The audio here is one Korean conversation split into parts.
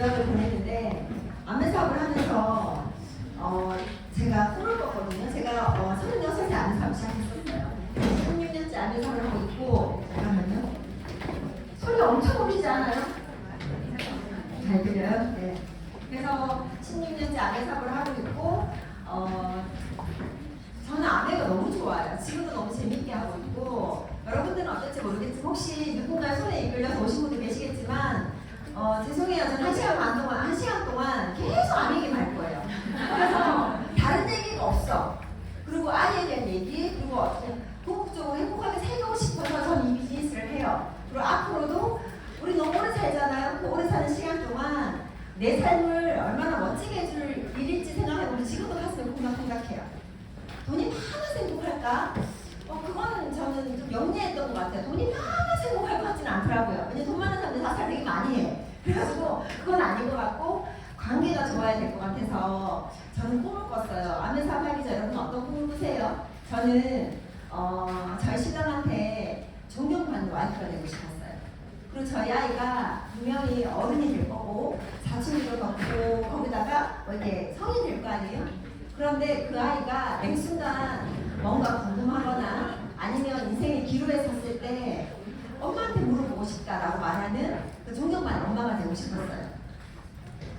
유학을 보냈는데 안면 사업을 하면서 제가 꿈을 꿨거든요. 제가 36세 안면 사업 시작했었어요. 16년째 안면 사업을 하고 있고, 잠깐만요. 소리 엄청 울리지 않아요? 잘 들려요? 네. 그래서 16년째 안면 사업을 하고 있고, 저는 아메가 너무 좋아요. 지금도 너무 재밌게 하고 있고, 여러분들은 어떨지 모르겠지만 혹시 누군가 손에 이끌려서 오신 분도 계시겠지만 죄송해요. 저는 1시간 동안 계속 아메 얘기만 할 거예요. 그래서 다른 얘기가 없어. 그리고 아이에 대한 얘기, 그리고 궁극적으로 행복하게 살고 싶어서 저는 이 비즈니스를 해요. 그리고 앞으로도 우리 너무 오래 살잖아요. 그 오래 사는 시간 동안 내 삶을 얼마나 멋지게 해줄 일일지 생각해보면 지금도 가슴에 콩닥 생각해요. 돈이 많아서 행복할까? 그거는 저는 좀 영리했던 것 같아요. 돈이 많아서 행복할 것 같지는 않더라고요. 왜냐면 돈 많은 사람들 사살 되게 많이 해. 그래가지고 그건 아닌 것 같고 관계가 좋아야 될 것 같아서 저는 꿈을 꿨어요. 아멘 사업하기 전 여러분 어떤 꿈을 꾸세요? 저는 저희 신랑한테 존경받는 와이프가 되고 싶었어요. 그리고 저희 아이가 분명히 어른이 될 거고 사춘기도 겪고 거기다가 이렇게 성인이 될 거 아니에요? 그런데 그 아이가 매 순간 뭔가 궁금하거나 아니면 인생의 기로에 섰을 때 엄마한테 물어보고 싶다라고 말하는 그 존경받는 엄마가 되고 싶었어요.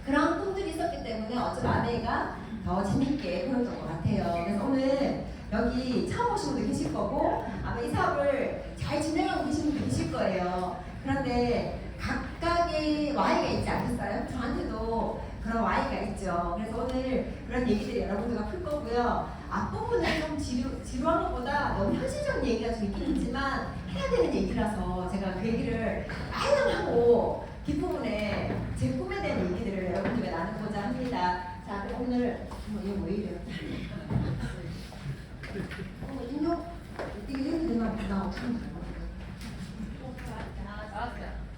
그런 꿈들이 있었기 때문에 어쩌면 아내가 더 재밌게 보였던 것 같아요. 그래서 오늘 여기 처음 오신 분도 계실 거고 아마 이 사업을 잘 진행하고 계신 분도 계실 거예요. 그런데 각각의 Y가 있지 않겠어요? 저한테도 그런 Y가 있죠. 그래서 오늘 그런 얘기들이 여러분들과 풀 거고요. 앞부분은 좀 지루한 것보다 너무 현실적인 얘기가 좀 있긴 있지만 해야 되는 얘기라서 제가 그 얘기를 다양하고 뒷부분에 제 꿈에 대한 얘기들을 여러분들과 나누고자 합니다. 자, 그럼 오늘 이거 왜 이래요? 인형? 이게 이렇게 되면 나 없으면 될 것 같아요.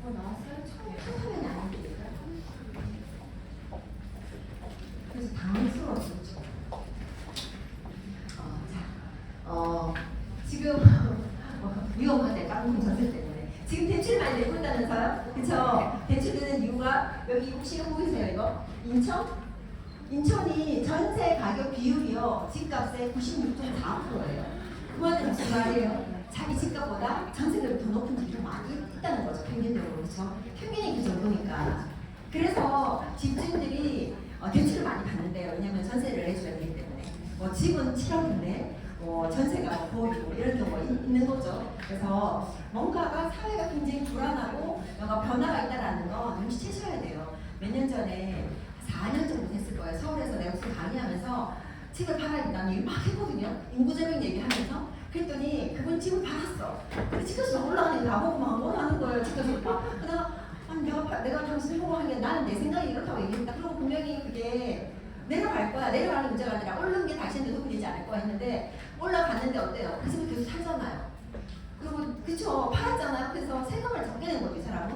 나왔어요? 처음 화면이 아닌데 그래서 당황스러웠죠. 지금 위험하대 깡통 전세 때문에 지금 대출 많이 내고 있다면서요? 그쵸? 대출 드는 이유가 여기 혹시 보이세요 이거? 인천이 전세 가격 비율이요 집값의 96.4%예요. 그 말은 무슨 말이에요? 자기 집값보다 전세금이 더 높은 집이 많이 있다는 거죠. 평균적으로. 그렇죠? 평균이 그 정도니까. 그래서 집주인들이 대출을 많이 받는데요. 왜냐하면 전세를 내줘야 되기 때문에. 집은 7억인데 전세가 9억이고 이런 경우가 있는 거죠. 그래서 뭔가가 사회가 굉장히 불안하고 뭔가 변화가 있다는 거 눈치채셔야 돼요. 몇 년 전에 4년 정도 됐을 거예요. 서울에서 내가 무슨 강의하면서 집을 팔아야 된다는 얘기를 막 했거든요. 인구재명 얘기하면서. 그랬더니 그분 집을 팔았어. 근데 집값이 막 올라가니까 나보고 막 원하는 거예요. 집값이 막. 내가 당신 보고 한 게 나는 내 생각이 이렇다고 얘기했다. 그리고 분명히 그게 내려갈 거야. 내려가는 문제가 아니라 오르는 게 당신한테 도움이 되지 않을 거야 했는데 올라갔는데 어때요? 그 집을 계속 살잖아요. 그리고 그쵸? 팔았잖아요. 그래서 세금을 적게 낸 거죠, 이 사람은.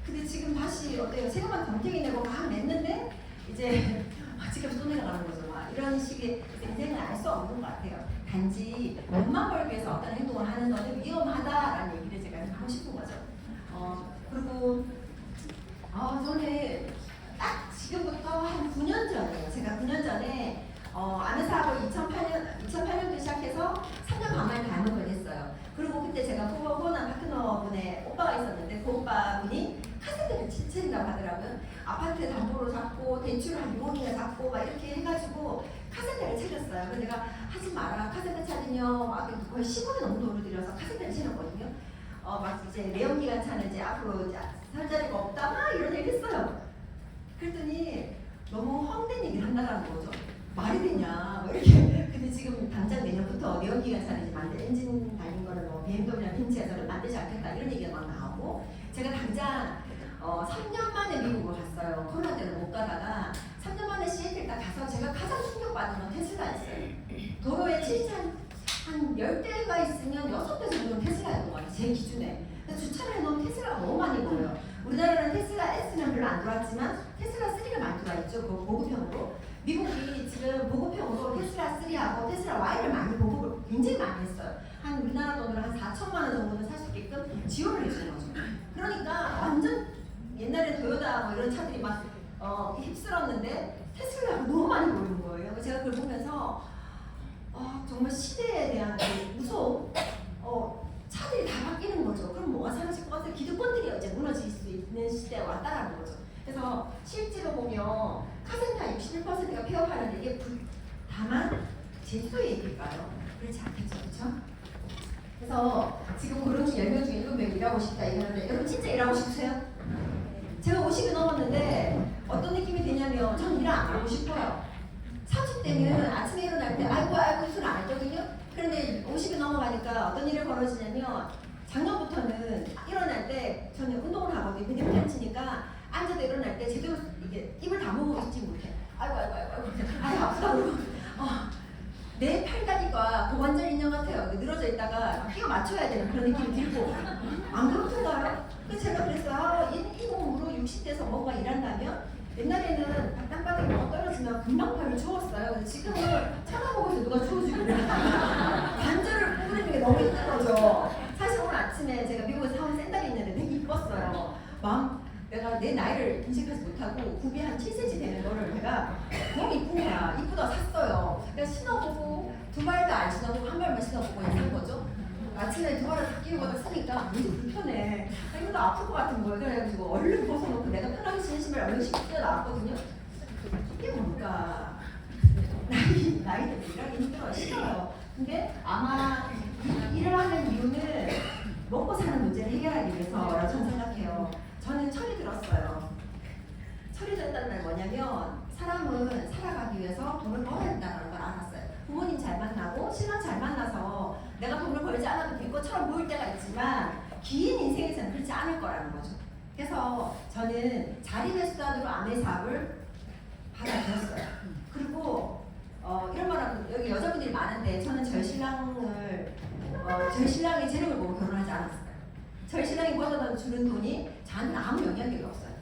근데 지금 다시 어때요? 세금만 덤탱이 내고 막 냈는데 이제 집값이 또 내려가는 거죠. 막 이런 식의 인생을 알 수 없는 것 같아요. 단지 돈만 벌기 위해서 어떤 행동을 하는 거는 위험하다라는 얘기를 제가 하고 싶은 거죠. 그리고 저는 딱 지금부터 한 9년 전이에요. 제가 9년 전에 아는 사업을 2008년도 시작해서 3년 반 만에 다음을 했어요. 그리고 그때 제가 후원한 파트너분의 오빠가 있었는데 그 오빠분이 카세트를 차린다고 하더라고요. 아파트 담보로 잡고 대출을 한 6억이나 잡고 막 이렇게 해가지고 카세트를 차렸어요. 그래서 내가 하지 마라. 카세트 차리면 막 거의 10억이 넘는 돈을 들여서 카세트를 차렸거든요. 막 이제 내연기관 차는 이제 앞으로 이제 살 자리가 없다 막 이런 얘기 했어요. 그랬더니 너무 헛된 얘기를 한다는 거죠. 말이 되냐 뭐 이렇게. 근데 지금 당장 내년부터 내연기관 차는 이제 엔진 달린 거는 뭐 BMW나 벤츠에서는 만들지 않겠다 이런 얘기가 막 나오고 제가 당장 3년 만에 미국을 갔어요. 코로나 때문에 못 가다가 3년 만에 시애틀 딱 가서 제가 가장 충격받은 건 테슬라였어요. 도로에 한 10대가 있으면 6대 정도는 테슬라였던 것 같아요. 제 기준에. 주차를 해놓은 테슬라가 너무 많이 보여요. 우리나라는 테슬라 S는 별로 안 들어왔지만 테슬라 3가 많이 들어와있죠. 그 보급형으로. 미국이 지금 보급형으로 테슬라 3하고 테슬라 Y를 많이 보급을 굉장히 많이 했어요. 한 우리나라 돈으로 한 4천만 원 정도는 살 수 있게끔 지원을 해주는 거죠. 그러니까 완전 옛날에 도요타 뭐 이런 차들이 막 휩쓸었는데 테슬라가 너무 많이 보이는 거예요. 제가 그걸 보면서 정말 시대에 대한 그 무서움, 차들이 다 바뀌는 거죠. 그럼 뭐가 사라질 것 같아요? 기득권들이 이제 무너질 수 있는 시대에 왔다라는 거죠. 그래서 실제로 보면 카센터 61%가 폐업하는데 이게 다만 제주도의 얘기일까요? 그렇지 않겠죠, 그렇죠? 그래서 지금 그런 중 10명 중에 7명 일하고 싶다 이러는데 여러분 진짜 일하고 싶으세요? 제가 50이 넘었는데 어떤 느낌이 드냐면 전 일 안 하고 싶어요. 30대는 아침에 일어날 때 아이고 소리 안 했거든요. 그런데 50이 넘어가니까 어떤 일이 벌어지냐면 작년부터는 일어날 때 저는 운동을 하거든요. 근데 편치니까 앉아도 일어날 때 제대로 이게 입을 다물고 있지 못해. 아이고 아프다고. 내 팔다리가 고관절 인형 같아요. 늘어져 있다가 끼워 맞춰야 되는 그런 느낌이 들고 안 그렇던가요? 그래서 제가 그랬어요. 이 몸으로 60대에서 뭔가 일한다면 옛날에는 땅바닥에 뭐가 떨어지면 금방 팔을 주웠어요. 지금은 쳐다보고서 누가 주워주고 관절을 구부리는 게 너무 힘든 거죠. 사실 오늘 아침에 제가 미국에서 사온 샌들이 있는데 되게 이뻤어요. 내가 내 나이를 인식하지 못하고 굽이 한 7cm 되는 거를 내가 너무 이쁜 거야. 이쁘다 샀어요. 내가 신어보고 두 발도 안 신어보고 한 발만 신어보고 산 거죠. 아침에 두 발을 다 끼우고 쓰니까 되게 불편해. 이거 아플 것 같은 거예요. 그래가지고 얼른 벗어놓고 내가 편하게 신은 신발 얼른 신고 뛰어나왔거든요. 이게 뭘까? 나이 때문에 일하기 힘들어요. 싫어요. 근데 아마 일을 하는 이유는 먹고 사는 문제를 해결하기 위해서라고 저는 생각해요. 저는 철이 들었어요. 철이 들었다는 말 뭐냐면 사람은 살아가기 위해서 돈을 벌어야 된다는 걸 알았어요. 부모님 잘 만나고 신랑 잘 만나서 내가 돈을 벌지 않아도 될 것처럼 보일 때가 있지만 긴 인생에서는 그렇지 않을 거라는 거죠. 그래서 저는 자립의 수단으로 아내 사업을 받아들였어요. 그리고 이런 말하면 여기 여자분들이 많은데 저는 저희 신랑의 재력을 보고 결혼하지 않았어요. 저희 신랑이 벌어다 주는 돈이 저한테는 아무 영향력이 없어요.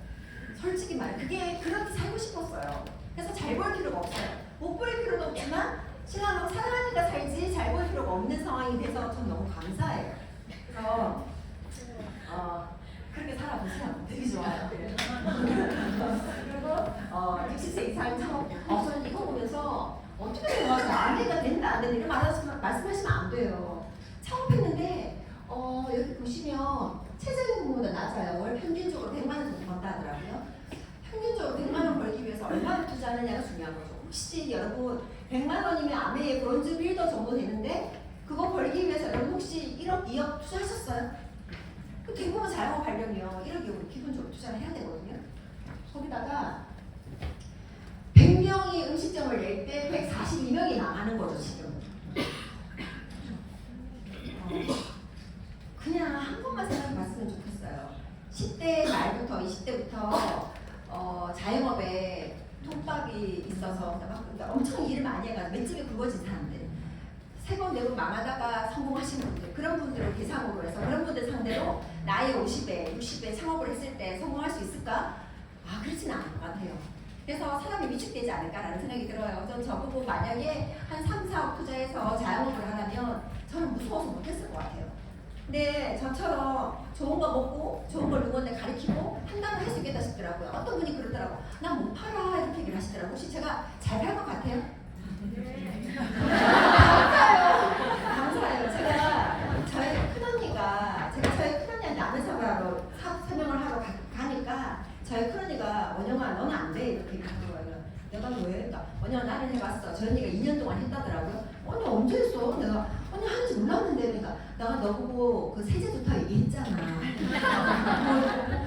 솔직히 말해 그게 그렇게 살고 싶었어요. 그래서 잘 벌 필요가 없어요. 못 벌 필요도 없지만 신랑하고 사랑하니까 살지 잘 벌 필요가 없는 상황이 돼서 전 너무 감사해요. 그래서 그렇게 살아보시면 되게 좋아요. 그리고 60세 이상 처음 저는 이거 보면서 어떻게 내가 아내가 된다 안 된다 이런 말씀하시면 안 돼요. 창업했는데 여기 보시면 최저임금보다 낮아요. 월 평균적으로 100만 원 정도 번다 하더라고요. 평균적으로 100만 원 벌기 위해서 얼마를 투자하느냐가 중요한 거죠. 혹시 여러분 100만 원이면 아메의 브론즈 빌더 정도 되는데 그거 벌기 위해서 여러분 혹시 1억, 2억 투자하셨어요? 그 대부분 자영업하려면 1억, 2억 기본적으로 투자를 해야 되거든요. 거기다가 100명이 음식점을 낼 때 142명이 나가는 거죠 지금. 그냥 한 번만 생각해 봤으면 좋겠어요. 10대 말부터 20대부터 자영업에 톱밥이 있어서 그러니까 엄청 일을 많이 해가지고 맷집이 굵어진 사람들 3번 4번 망하다가 성공하시는 분들 그런 분들을 대상으로 해서 그런 분들 상대로 나이 50에 60에 창업을 했을 때 성공할 수 있을까? 그렇지는 않을 것 같아요. 그래서 사람이 위축되지 않을까라는 생각이 들어요. 전 저보고 만약에 한 3, 4억 투자해서 자영업을 하려면 저는 무서워서 못했을 것 같아요. 근데 저처럼 좋은 거 먹고 좋은 걸 누구한테 가르치고 판단을 할 수 있겠다 싶더라고요. 어떤 분이 그러더라고. 난 못 팔아 이렇게 얘기를 하시더라고요. 혹시 제가 잘 팔 것 같아요? 감사해요. 제가 저희 큰언니한테 아는 사업을 설명을 하러 가니까 저희 큰언니가 원영아 너는 안 돼 이렇게 얘기하더라고요. 내가 왜? 그러니까 원영아 나는 해봤어. 저희 언니가 2년 동안 했다더라고요. 언니 언제 했어? 내가 언니 하는지 몰랐는데 그러니까 내가 너보고 그 세제 좋다 얘기했잖아.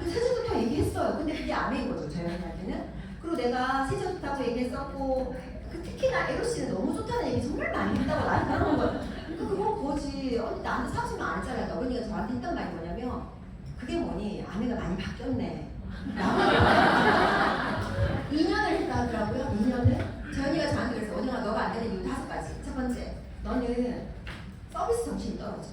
그 세제 좋다 얘기했어요. 근데 그게 아메인 거죠 저희 언니한테는. 그리고 내가 세제 좋다고 얘기했었고 특히나 에로씨는 너무 좋다는 얘기 정말 많이 했다고 나한테 하는 거예요. 그건 뭐지? 언니 나한테 사주면 안 했잖아요. 어머니가 저한테 했던 말이 뭐냐면 그게 뭐니? 아내가 많이 바뀌었네. 2년을 했다 하더라고요. 2년을. 저희 언니가 저한테 그래서 원영아 너가 안 되는 이유 5가지. 첫 번째, 너는 서비스 정신이 떨어져.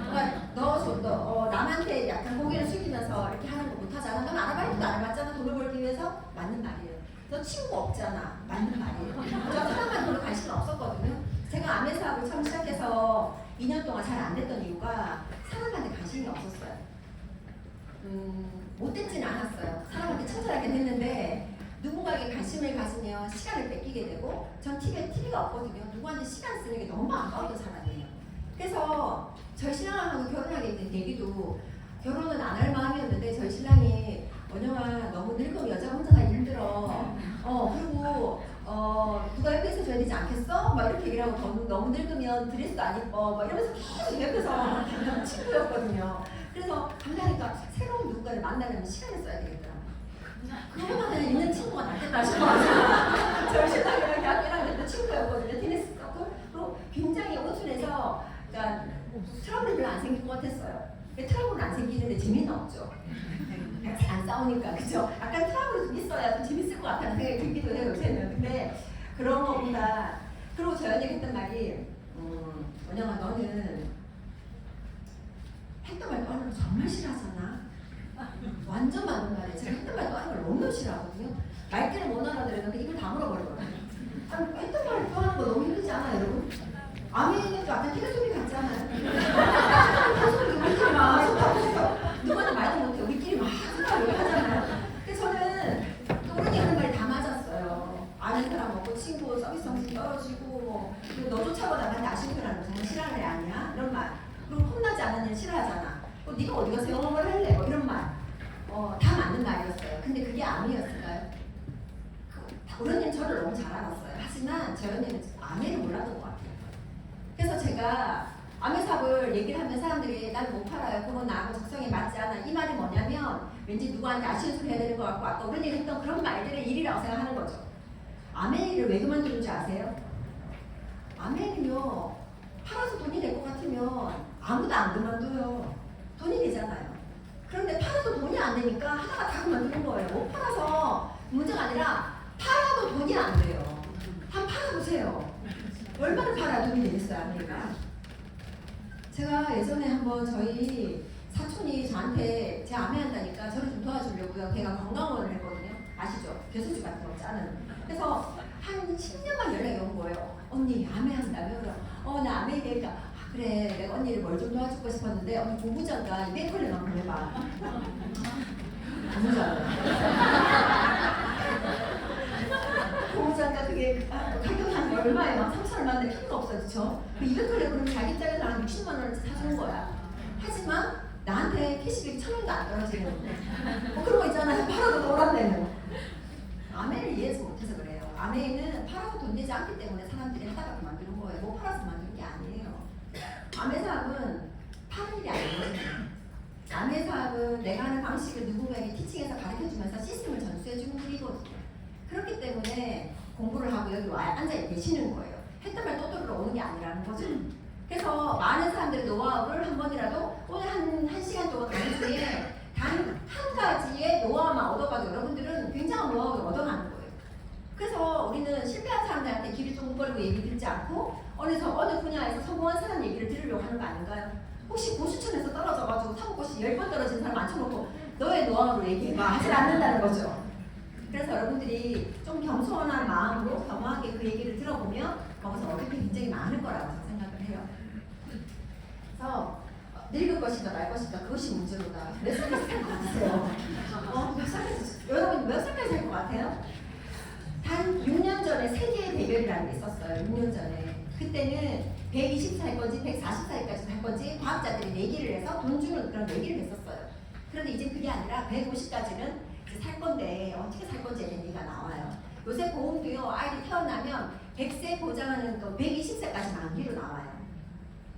그러니까 너 남한테 약간 고개를 숙이면서 이렇게 하는 거 못하잖아. 넌 아르바이트도 안 해봤잖아. 돈을 벌기 위해서. 맞는 말이에요. 너 친구 없잖아. 맞는 말이에요. 저 사람만 별로 관심이 없었거든요. 제가 아메 사업을 처음 시작해서 2년 동안 잘 안 됐던 이유가 사람한테 관심이 없었어요. 못됐지는 않았어요. 사람한테 친절하게 했는데 누군가에게 관심을 가지면 시간을 뺏기게 되고 전 TV가 없거든요. 누구한테 시간 쓰는 게 너무 아까웠던 사람이에요. 그래서 저희 신랑하고 결혼하게 된 계기도 결혼은 안 할 마음이었는데 저희 신랑이 원영아 너무 늙으면 여자 혼자 살기 힘들어. 그리고 누가 옆에 있어줘야 되지 않겠어? 막 이렇게 얘기를 하고 너무 늙으면 드레스도 안 입어. 막 이러면서 계속 옆에서 친구였거든요. 그래서 간다니까 새로운 누군가를 만나려면 시간을 써야 되겠더라고요. 그거보다 그냥 있는 친구가 낫겠다 싶어가지고 저희 신랑이랑 대학교 1학년 때 친구였거든요. 테니스 쳤고 그리고 굉장히 온순해서 그러니까 트러블이 별로 안 생길 것 같았어요. 트러블은 안 생기는데 재미는 없죠. 같이 안 싸우니까 그죠? 약간 트러블이 좀 있어야 좀 재밌을 것 같다는 생각이 들기도 해요 요새는. 근데 그런 거보다 그리고 저 언니가 했던 말이 원영아 너는 했던 말 떠는 거 정말 싫어하잖아. 완전 맞는 말이에요. 제가 했던 말 떠는 걸 너무 싫어하거든요. 말귀를 못 알아들으면 입을 다 물어버리거든요. 아니 했던 말 떠는 거 너무 힘들지 않아요 여러분? 아멘은 약간 티그소리 같지 않아요? 티그소리 우리끼리 막 누구한테 말도 못해 우리끼리 막 하잖아요. 근데 저는 또 우리 하는 말이 다 맞았어요. 아는 사람 없고 친구 서비스 성질 떨어지고 뭐 너 쫓아보다 나한테 아쉬운라는 거 정말 싫어하는 애 아니야? 이런 말. 그럼 혼나지 않는 애 싫어하잖아. 네가 어디 가서 영업을 할래? 뭐 이런 말. 다 맞는 말이었어요. 근데 그게 아멘이었을까요? 어른님 저를 너무 잘 알았어요. 하지만 제 언니는 아멘을 몰랐던 것 같아요. 그래서 제가 아메삽을 얘기를 하면 사람들이 난 못 팔아요. 그건 나하고 적성에 맞지 않아. 이 말이 뭐냐면 왠지 누구한테 아쉬운 소리 해야 되는 것 같고 아까 어른이 했던 그런 말들을 일이라고 생각하는 거죠. 아멘을 왜 그만두는지 아세요? 아멘은요 팔아서 돈이 될 것 같으면 아무도 안 그만둬요. 돈이 되잖아요. 그런데 팔아도 돈이 안 되니까 하나가 다 그만두는 거예요. 못 팔아서 문제가 아니라 팔아도 돈이 안 돼요. 한번 팔아보세요. 얼마나 팔아야 돈이 되겠어요, 아메리카? 제가 예전에 한번 저희 사촌이 저한테 제 아메한다니까 저를 좀 도와주려고요. 걔가 건강원을 했거든요. 아시죠? 배수주 같은 거 짜는. 그래서 한 10년만 연락이 온 거예요. 언니 아메한다며? 나 아메니까 그래 내가 언니를 뭘 좀 도와주고 싶었는데 언니 공부장가 200컬레만 보내봐. 공부장가. 공부장가 그게 가격이 한 얼마예요? 3천 얼마인데 필요가 없어 그쵸? 200컬레 그러면 자기 짝에서 한 60만 원을 사주는 거야. 하지만 나한테 캐시백이 1,000원도 안 떨어지는 그런 거 있잖아요. 팔아도 놀았네요. 아메를 이해하지 못해서 그래요. 아메는 팔아서 돈 되지 않기 때문에 사람들이 하다가 만드는 거예요. 못 팔아서 만드는 게 아니에요. 아메 사업은 파는 일이 아니거든요. 아메 사업은 내가 하는 방식을 누군가에게 티칭해서 가르쳐주면서 시스템을 전수해주는 일이거든요. 그렇기 때문에 공부를 하고 여기 와 앉아 계시는 거예요. 했던 말 또 들으러 오는 게 아니라는 거죠. 그래서 많은 사람들이 노하우를 한 번이라도 오늘 한 시간 동안 가는 중에 단 한 가지의 노하우만 얻어가도 여러분들은 굉장한 노하우를 얻어가는 거예요. 그래서 우리는 실패한 사람들한테 귀를 쫑 벌리고 얘기 듣지 않고 어느 분야에서 성공한 사람 얘기를 들으려고 하는 거 아닌가요? 혹시 고수천에서 떨어져가지고 사고꽃이 10번 떨어진 사람 앉혀놓고 너의 노하우를 얘기해봐 하지 않는다는 거죠. 그래서 여러분들이 좀 겸손한 마음으로 겸허하게 그 얘기를 들어보면 거기서 얻을 게 굉장히 많을 거라고 생각을 해요. 그래서 늙을 것이다 말 것이다 그것이 문제로다. 몇 살까지 살 것 같으세요? 여러분 몇 살까지 살 것 같아요? 단 6년 전에 세계의 대결이라는 게 있었어요. 6년 전에. 그때는 120 살 건지 140살까지 살 건지 과학자들이 내기를 해서 돈 주는 그런 내기를 했었어요. 그런데 이제 그게 아니라 150까지는 살 건데 어떻게 살 건지에 대한 얘기가 나와요. 요새 보험도요 아이들 태어나면 100세 보장하는 거 120세까지 만기로 나와요.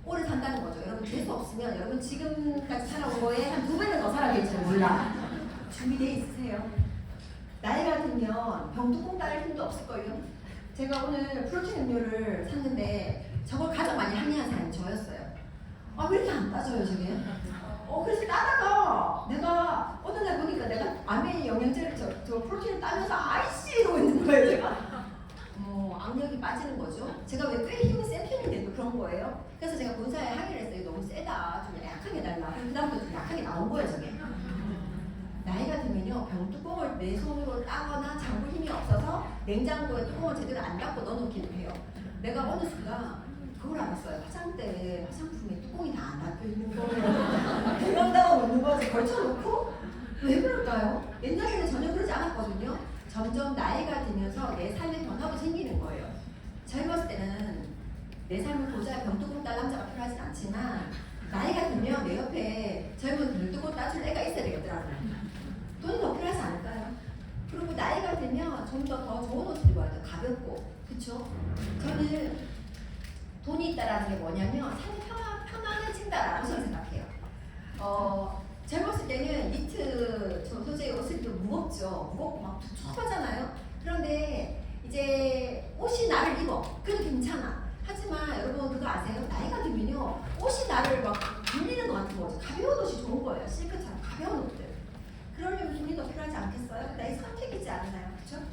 오래 산다는 거죠. 여러분 재수 없으면 여러분 지금까지 살아온 거에 한 2배는 더 살아계실지 몰라. 준비되어 있으세요. 나이가 들면 병뚜껑 따를 힘도 없을걸요. 제가 오늘 프로틴 음료를 샀는데 저걸 가장 많이 항의한 사람이 저였어요. 왜 이렇게 안 따져요 저게? 그래서 따다가 내가 어느 날 보니까 내가 아메 영양제를 저 프로틴을 따면서 아이씨로 있는 거예요 제가. 악력이 빠지는 거죠. 제가 왜 꽤 힘이 센 편인데도 그런 거예요. 그래서 제가 본사에 항의를 했어요. 너무 세다. 좀 약하게 달라. 그 다음부터 좀 약하게 나온 거예요 저게. 나이가 들면요 병뚜껑을 내 손으로 따거나 잠글 힘이 없어서 냉장고에 뚜껑을 제대로 안 닫고 넣어놓기도 해요. 내가 어느 순간 그걸 알았어요. 화장대에 화장품에 뚜껑이 다 안 닫혀 있는 거예요. 대박다가 놓는 거지. 걸쳐놓고 왜 그럴까요? 옛날에는 전혀 그러지 않았거든요. 점점 나이가 들면서 내 삶에 변화가 생기는 거예요. 젊었을 때는 내 삶을 보자 병뚜껑 딸 남자가 필요하진 않지만 나이가 들면 내 옆에 젊은 병뚜껑 따줄 애가 있어야 되겠더라고요. 돈이 더 필요하지 않을까요? 그리고 나이가 들면 좀 더 좋은 옷을 입어야 돼요. 가볍고. 그쵸? 저는 돈이 있다라는 게 뭐냐면 삶이 편안해진다라고 저는 생각해요. 젊었을 때는 니트 소재의 옷을 입으면 무겁죠. 무겁고 막 툭툭하잖아요. 그런데 이제 옷이 나를 입어. 그래도 괜찮아. 하지만 여러분 그거 아세요? 나이가 들면요. 옷이 나를 막 밀리는 것 같은 거죠. 가벼운 옷이 좋은 거예요. 실크처럼 가벼운 옷들. 그러려면 돈이 더 필요하지 않겠어요? 나의 선택이지 않나요? 그렇죠?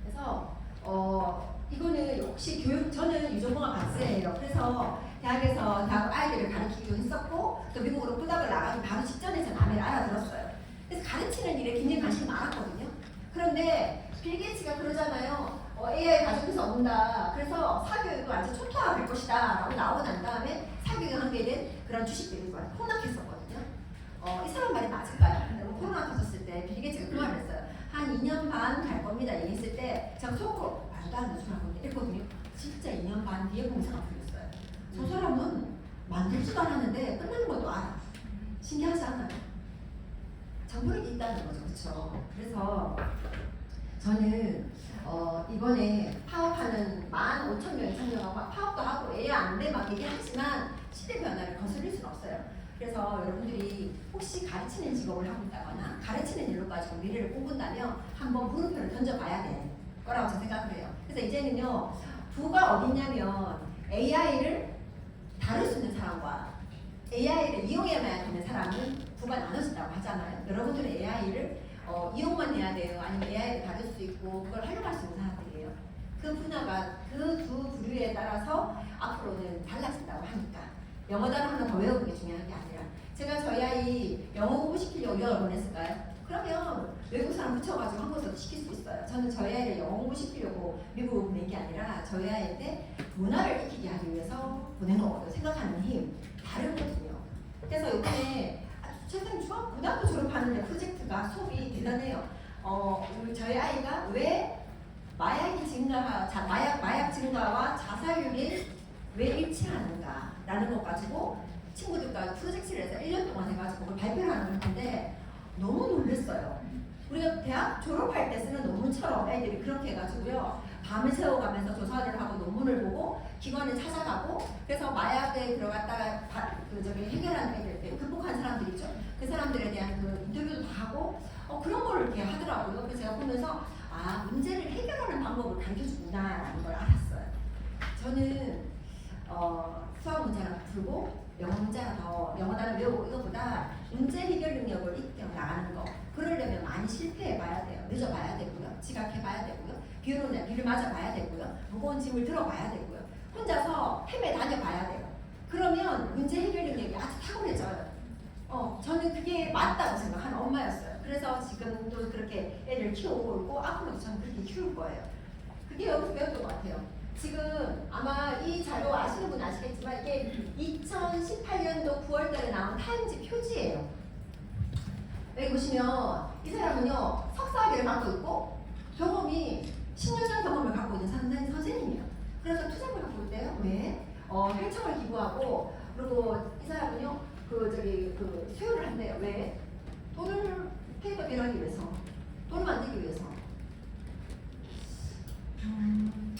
그래서 이거는 혹시 저는 유전공학 박사예요. 그래서 대학에서 대학 아이들을 가르치기도 했었고 또 미국으로 부닥을 나가기 바로 직전에 저 남해를 알아들었어요. 그래서 가르치는 일에 굉장히 관심이 많았거든요. 그런데 빌 게이츠가 그러잖아요. AI 가정에서 온다. 그래서 사교육을 완전 초토화가 될 것이다 라고 나오고 난 다음에 사교육에 관계된 그런 주식들이 폭락했었거든요. 이 사람 말이 맞을까요? 근데 코로나 터졌을 때 빌 게이츠가 그 말을 했어요. 한 2년 반 갈 겁니다 얘기했을 때 제가 속으로 말도 안 되는 소리 하고 했거든요. 진짜 2년 반 뒤에 공사가 풀렸어요. 저 사람은 만들지도 않았는데 끝나는 것도 알아. 신기하지 않아요? 정보력이 있다는 거죠. 그렇죠? 그래서 저는 이번에 파업하는 15,000명이 참여하고 파업도 하고 애야 안 돼 막 얘기하지만 시대 변화를 거슬릴 수는 없어요. 그래서 여러분들이 혹시 가르치는 직업을 하고 있다거나 가르치는 일로까지 미래를 꿈꾼다면 한번 물음표를 던져봐야 될 거라고 저는 생각을 해요. 그래서 이제는요 부가 어딨냐면 AI를 다룰 수 있는 사람과 AI를 이용해야만 되는 사람은 부가 나눠진다고 하잖아요. 여러분들은 AI를 이용만 해야 돼요. 아니면 AI를 다룰 수 있고 그걸 활용할 수 있는 사람들이에요. 그 분야가 그 두 부류에 따라서 앞으로는 달라진다고 하니까 영어 단어 하나 더 외우는 게 중요한 게 아니라 제가 저희 아이 영어 공부시키려고 유학을 보냈을까요? 그러면 외국 사람 붙여가지고 한국에서도 시킬 수 있어요. 저는 저희 아이를 영어 공부시키려고 미국으로 보낸 게 아니라 저희 아이한테 문화를 익히게 하기 위해서 보낸 거거든요. 생각하는 힘 다르거든요. 그래서 이번에 최근 고등학교 졸업하는데 프로젝트가 수업이 대단해요. 저희 아이가 왜 마약 증가와 자살률이 왜 일치하는가라는 것 가지고 친구들과 프로젝트를 해서 1년 동안 해가지고 그걸 발표를 하는 건데 너무 놀랐어요. 우리가 대학 졸업할 때 쓰는 논문처럼 애들이 그렇게 해가지고요. 밤을 새워가면서 조사를 하고 논문을 보고 기관을 찾아가고 그래서 마약에 들어갔다가 해결하는 애들, 극복한 사람들 있죠. 그 사람들에 대한 그 인터뷰도 다 하고 그런 걸 이렇게 하더라고요. 그래서 제가 보면서 문제를 해결하는 방법을 가르쳐주구나라는 걸 알았어요. 저는 수학 문제 하나 풀고 영어 문제 하나 더 영어 단어 외우고 이거보다 문제 해결 능력을 익혀 나가는 거 그러려면 많이 실패해봐야 돼요. 늦어봐야 되고요. 지각해봐야 되고요. 비를 맞아봐야 되고요. 무거운 짐을 들어봐야 되고요. 혼자서 헤매 다녀봐야 돼요. 그러면 문제 해결 능력이 아주 탁월해져요. 저는 그게 맞다고 생각하는 엄마였어요. 그래서 지금도 그렇게 애를 키우고 있고 앞으로도 저는 그렇게 키울 거예요. 그게 여기서 배웠던 것 같아요. 지금 아마 이 자료 아시는 분 아시겠지만 이게 2018년도 9월달에 나온 타임지 표지예요. 여기 보시면 이 사람은요 석사학위를 갖고 있고 경험이 10년 경험을 갖고 있는 선생님이에요. 그래서 투자금을 갖고 있대요. 왜? 혈청을 기부하고 그리고 이 사람은요 수요를 한대요. 왜? 돈을 페이퍼 일하기 위해서, 돈을 만들기 위해서.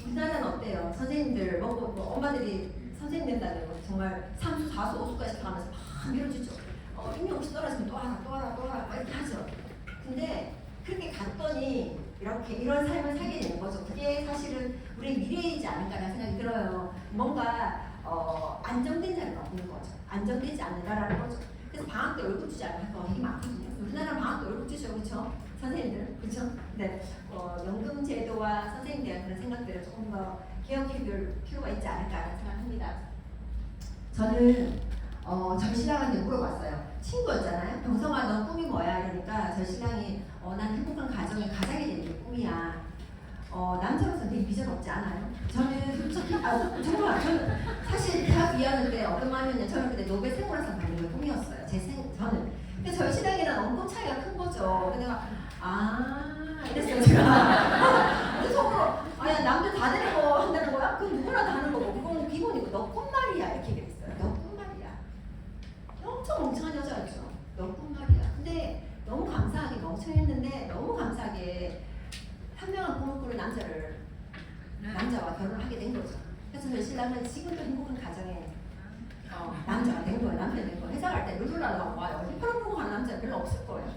우리나라는 어때요? 선생님들 엄마들이 선생님 된다는 거 정말 3수, 4수, 5수까지 가면서 막 밀어주죠. 임용 혹시 떨어지면 또 하라 이렇게 하죠. 근데 그렇게 갔더니 이런 삶을 살게 되는 거죠. 그게 사실은 우리의 미래이지 않을까라는 생각이 들어요. 뭔가 안정된 자리가 없는 거죠. 안정되지 않는다라는 거죠. 그래서 방학 때 월급 주지 않는 거 되게 많거든요. 우리나라 방학 때 월급 주죠, 그렇죠? 선생님들, 그렇죠? 네, 연금 제도와 선생님에 대한 그런 생각들을 조금 더 개혁해 볼 필요가 있지 않을까라는 생각합니다. 저는 저희 신랑한테 물어봤어요. 친구였잖아요. 병성아, 너 꿈이 뭐야? 이러니까 저희 신랑이 난 행복한 가정에 가장이 되는 게 꿈이야. 남자로서 되게 비전 없지 않아요? 저는 솔직히 정말 저는 사실 대학 2학년 때 어떤 마음이었냐 저는 그때 노벨 생물학상 받는 게 꿈이었어요. 저는 근데 저희 신랑이랑 원금 차이가 큰 거죠. 그래서 내가 이랬어요 제가. 근데 속으로 아야 남들 다 되는 거 한다는 거야? 그건 누구나 다 하는 거고 그건 기본이고 너 꿈말이야 이렇게 얘기했어요. 너 꿈말이야. 엄청 멍청한 여자였죠. 너 꿈말이야. 근데 너무 감사하게 멍청했는데 너무 감사하게 현명한 꿈을 꾸는 남자와 결혼을 하게 된 거죠. 그래서 저희 신랑은 지금도 행복한 가정에 남자가 된 거예요. 남편이 된 거예요. 회사 갈 때 룰루랄라 와요. 휘파람불고 가는 남자가 별로 없을 거예요.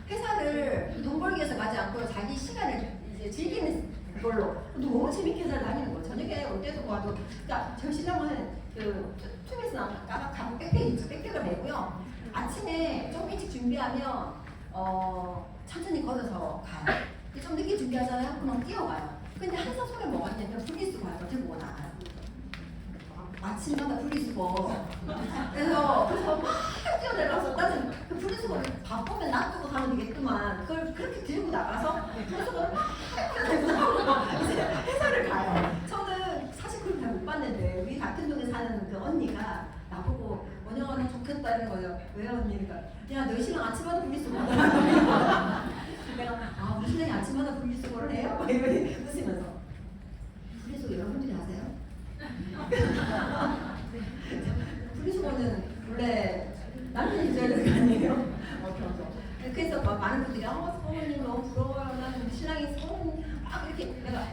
회사를 돈 벌기 위해서 가지 않고 자기 시간을 이제 즐기는 걸로 너무 재밌게 회사를 다니는 거예요. 저녁에 올 때도 봐도 그러니까 저희 신랑은 그 투에서 가방 백팩 있죠. 백팩을 메고요. 아침에 좀 일찍 준비하면 천천히 걸어서 가요. 좀 늦게 준비하잖아요. 그럼 뛰어가요. 근데 항상 손에 뭐가 있냐면 분리수거를 들고 나가요. 아침마다 분리수거. 그래서 막 뛰어내려가서 나는 그 분리수거를 바쁘면 놔두고 가면 되겠구만. 그걸 그렇게 들고 나가서 분리수거를 막 뛰어내려가서 이제 회사를 가요. 저는 사실 그걸 잘 못 봤는데 우리 같은 동에 사는 그 언니가 나보고 원영아 너 좋겠다는 거예요. 왜요 언니? 그러니까 야 너 신랑 아침마다 분리수거 하더라고. 내가 우리 신랑이 아침마다 분리수거를 해요? 막 이러니 웃으면서 분리수거 여러분들이 하세요? 분리수거는 원래 남편이 해줘야 되는 거 아니에요? 그래서 막 많은 분들이 사모님 너무 부러워요. 난 우리 신랑이 막 이렇게 내가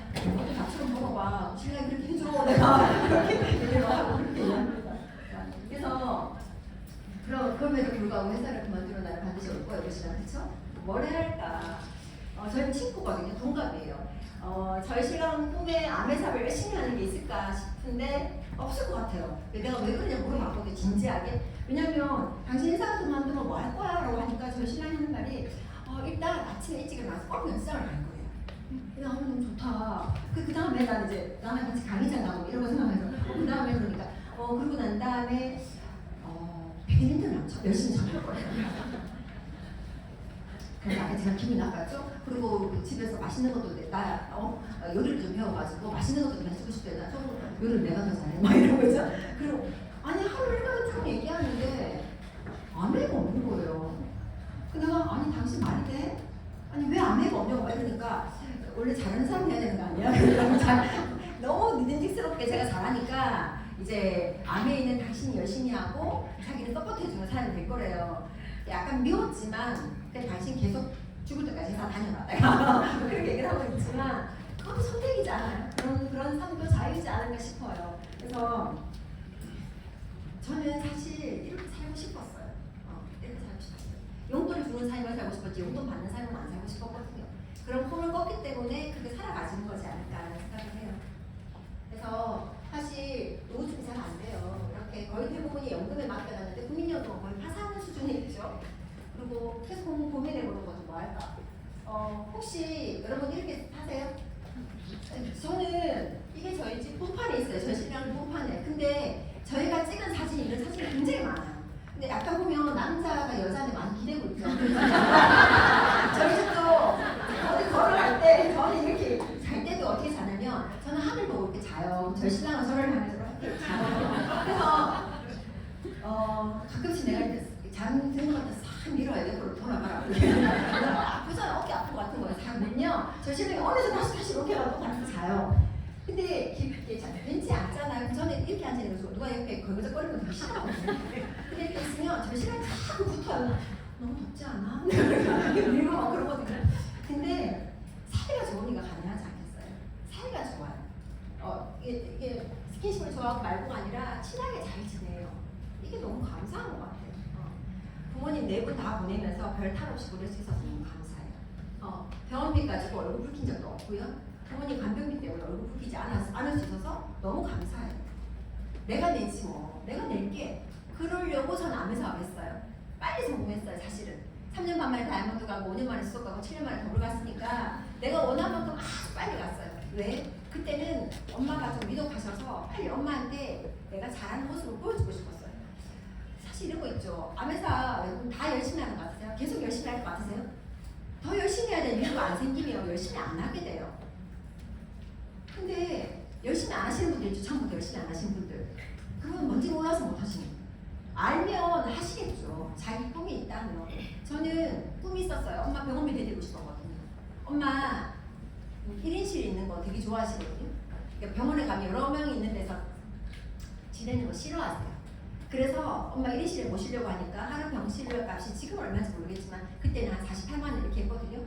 나처럼 물어봐. 신랑이 그렇게 해줘. 내가 그렇게 얘기를 하고 그렇게 얘기합니다. 그래서 그럼에도 불구하고 회사를 그만두는 날은 반드시 올 거예요. 우리 신랑 그렇죠? 뭘 해야 할까? 저희는 친구거든요. 동갑이에요. 저희 신랑은 꿈에 아메사를 열심히 하는 게 있을까 싶은데 없을 것 같아요. 내가 왜 그러냐 물어봤거든요. 진지하게. 왜냐면 당신 회사가 그만두면 뭐 할 거야? 라고 하니까 저희 신랑이 하는 말이 일단 아침에 일찍 일어나서 골프 연습장을 갈 거예요. 그냥 너무 좋다. 그 다음에 난 이제 나랑 같이 강의장 가고 이런 거 생각해서 그 다음에 그러니까 그러고 난 다음에 배드민턴을 열심히 쳐볼 거예요. 그래서 아까 제가 기분이 나빴죠? 그리고 집에서 맛있는 것도 요리를 좀 배워가지고 맛있는 것도 좀 해주고 싶대요. 나 요리를 내가 더 잘해. 막 이런 거죠? 그리고 아니 하루 일과를 쭉 얘기하는데 아무래도 없는 거예요. 내가 아니 당신 말이 돼? 아니 왜 아무래도 없냐고 그러니까 원래 잘하는 사람이 해야 되는 거 아니야? 너무 믿음직스럽게 제가 잘하니까 이제 암에 있는 당신이 열심히 하고 자기를 서포트해주는 사람이 될 거래요. 약간 미웠지만 당신 계속 죽을 때까지 회사 다녀라. 내가 그렇게 얘기를 하고 있지만 그것도 선택이지 않아요. 그런 삶도 자유이지 않을까 싶어요. 그래서 저는 사실 이렇게 살고 싶었어요. 이렇게 살고 싶었어요. 용돈을 주는 삶을 살고 싶었지 용돈 받는 삶은 안 살고 싶었거든요. 그런 꿈을 꿨기 때문에 그렇게 살아가지는 거지 않을까라는 생각을 해요. 그래서 사실 요즘 잘 안 돼요. 이렇게 거의 대부분이 연금에 맡겨놨는데 국민연금 거의 파산하는 수준에 있죠. 그리고 계속 고민해보는 거죠. 뭐 할까? 혹시 여러분 이렇게 하세요? 저는 이게 저희 집 본판에 있어요. 저희 신랑 본판에. 근데 저희가 찍은 사진이 이런 사진이 굉장히 많아요. 근데 약간 보면 남자가 여자한테 많이 기대고 있죠. 저희 집도 어디 걸어갈 때 저는 이렇게 잘 때도 어떻게 자냐면 저는 하늘 보고 이렇게 자요. 저희 신랑은 저를 향해서 이렇게 자요. 그래서 가끔씩 내가 이렇게 잠 드는 것 같아 싹 밀어야 돼. 그걸 돌아가라. 아프잖아. 어깨 아픈 것 같은 거예요. 싹 밀면 저 신랑이 어느새 다시 이렇게 하고 같이 자요. 근데 이렇게 벤치에 앉잖아요. 저는 이렇게 앉아있는 거죠. 누가 옆에 걸그적거리는 거 되게 싫어하거든요. 근데 이렇게 있으면 저 신랑이 자꾸 붙어요. 너무 덥지 않아? 밀고 막 그러거든요. 근데 사이가 좋으니까 가능하지 않겠어요? 사이가 좋아요. 이게 스킨십을 좋아하고 말고가 아니라 친하게 잘 지내요. 이게 너무 감사한 것 같아요. 부모님 네 분 다 보내면서 별 탈 없이 보낼 수 있어서 너무 감사해요. 병원비 가지고 얼굴 붉힌 적도 없고요. 부모님 간병비 때문에 얼굴 붉히지 않을 수 있어서 너무 감사해요. 내가 내지 뭐. 내가 낼게. 그러려고 저는 암에서 왔어요. 빨리 성공했어요 사실은. 3년 반 만에 다이아몬드 가고 5년 만에 수석 가고 7년 만에 더블 갔으니까 내가 원한 만큼 아주 빨리 갔어요. 왜? 그때는 엄마가 좀 위독하셔서 빨리 엄마한테 내가 잘하는 모습을 보여주고 싶었어요. 사실 이런 거 있죠. 암회사 여러분 다 열심히 하는 것 같으세요? 계속 열심히 할 것 같으세요? 더 열심히 해야 되는 이유가 안 생기면 열심히 안 하게 돼요. 근데 열심히 안 하시는 분들 있죠. 처음부터 열심히 안 하시는 분들. 그건 뭔지 몰라서 못 하시는 거예요. 알면 하시겠죠. 자기 꿈이 있다면. 저는 꿈이 있었어요. 엄마 병원비 대드리고 싶었거든요. 엄마 1인실 있는 거 되게 좋아하시거든요. 그러니까 병원에 가면 여러 명이 있는 데서 지내는 거 싫어하세요. 그래서 엄마 1인실에 모시려고 하니까 하루 병실 값이 지금 얼마인지 모르겠지만 그때는 한 48만 원 이렇게 했거든요.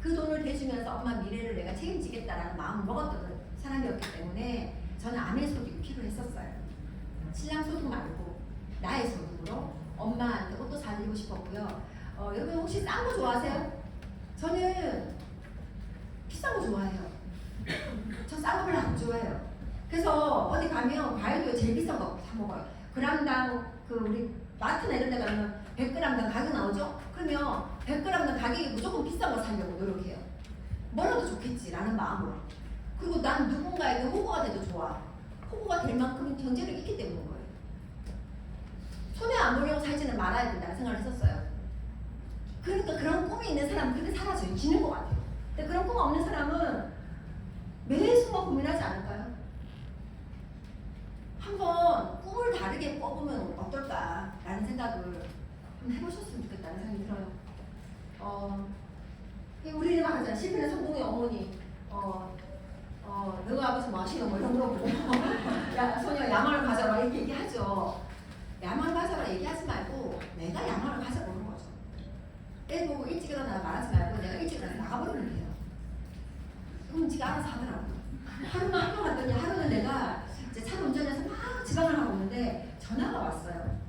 그 돈을 대주면서 엄마 미래를 내가 책임지겠다라는 마음을 먹었던 사람이었기 때문에 저는 아내 소득이 필요했었어요. 신랑 소득 말고 나의 소득으로 엄마한테 옷도 사드리고 싶었고요. 여러분 혹시 싼 거 좋아하세요? 저는 비싼 거 좋아해요. 저 싼 거 별로 안 좋아해요. 그래서 어디 가면 과일도 제일 비싼 거 사 먹어요. 그람당 그 우리 마트나 이런 데 가면 100g당 가격 나오죠? 그러면 100g당 가격이 무조건 비싼 거 사려고 노력해요. 뭐라도 좋겠지라는 마음으로. 그리고 난 누군가에게 호구가 돼도 좋아. 호구가 될 만큼 경제력이 있기 때문인 거예요. 손해 안 보려고 살지는 말아야 된다는 생각을 했었어요. 그러니까 그런 꿈이 있는 사람은 그렇게 살아져요. 지는 것 같아요. 근데 그런 꿈 없는 사람은 매 순간 고민하지 않을까요? 한번 꿈을 다르게 꿔보면 어떨까라는 생각을 한번 해보셨으면 좋겠다는 생각이 들어요. 우리는 막 하잖아. 실패는 성공의 어머니. 너가 아버지 뭐 하시는 뭐 이런 거 물어보고 야, 소녀 야망을 가져라 이렇게 얘기하죠. 야망을 가져라 얘기하지 말고 내가 야망을 가져보는 거죠. 애 보고 일찍 일어나 말하지 말고 내가 일찍 일어나 나가버리면 돼요. 그럼 지가 알아서 하더라고요. 하루만 학교 갔더니 하루는 내가 이제 차를 운전해서 막 지방을 하고 있는데 전화가 왔어요.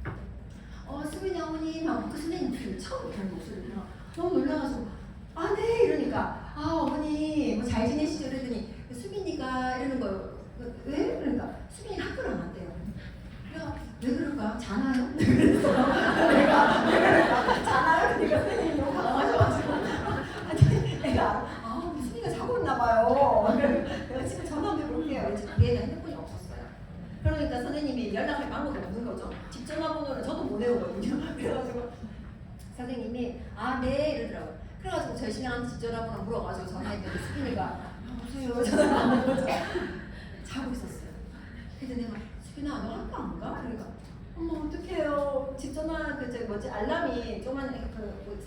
수빈이 어머님 하고 그 선생님 처음 듣는 목소리가 너무 놀라가지고 네 이러니까 어머니 뭐 잘 지내시죠? 그랬더니 수빈이가 이러는 거예요. 왜? 그러니까 수빈이가 학교를 안 왔대요. 그래서 왜 그럴까? 자나요? 그래서 내가 왜 그럴까? 자나요? 그러니까 선생님이 너무 강하셔가지고 내가 수빈이가 자고 있나 봐요. 내가 지금 전화 한번 해볼게요. 얘가 핸드폰이 없었어요. 그러니까 선생님이 연락할 방법이 없는 거죠. 집 전화번호는 저도 못 외우거든요. 그래가지고 선생님이 네 이러더라고요. 그래가지고 저희 신랑한테 집 전화번호 물어가지고 전화했더니 수빈이가 여보세요 전화가 안 오는 거죠. 자고 있었어요. 그래서 내가 수빈아 너 학교 안 가? 그러니까 어머 어떡해요. 집 전화 알람이 조그만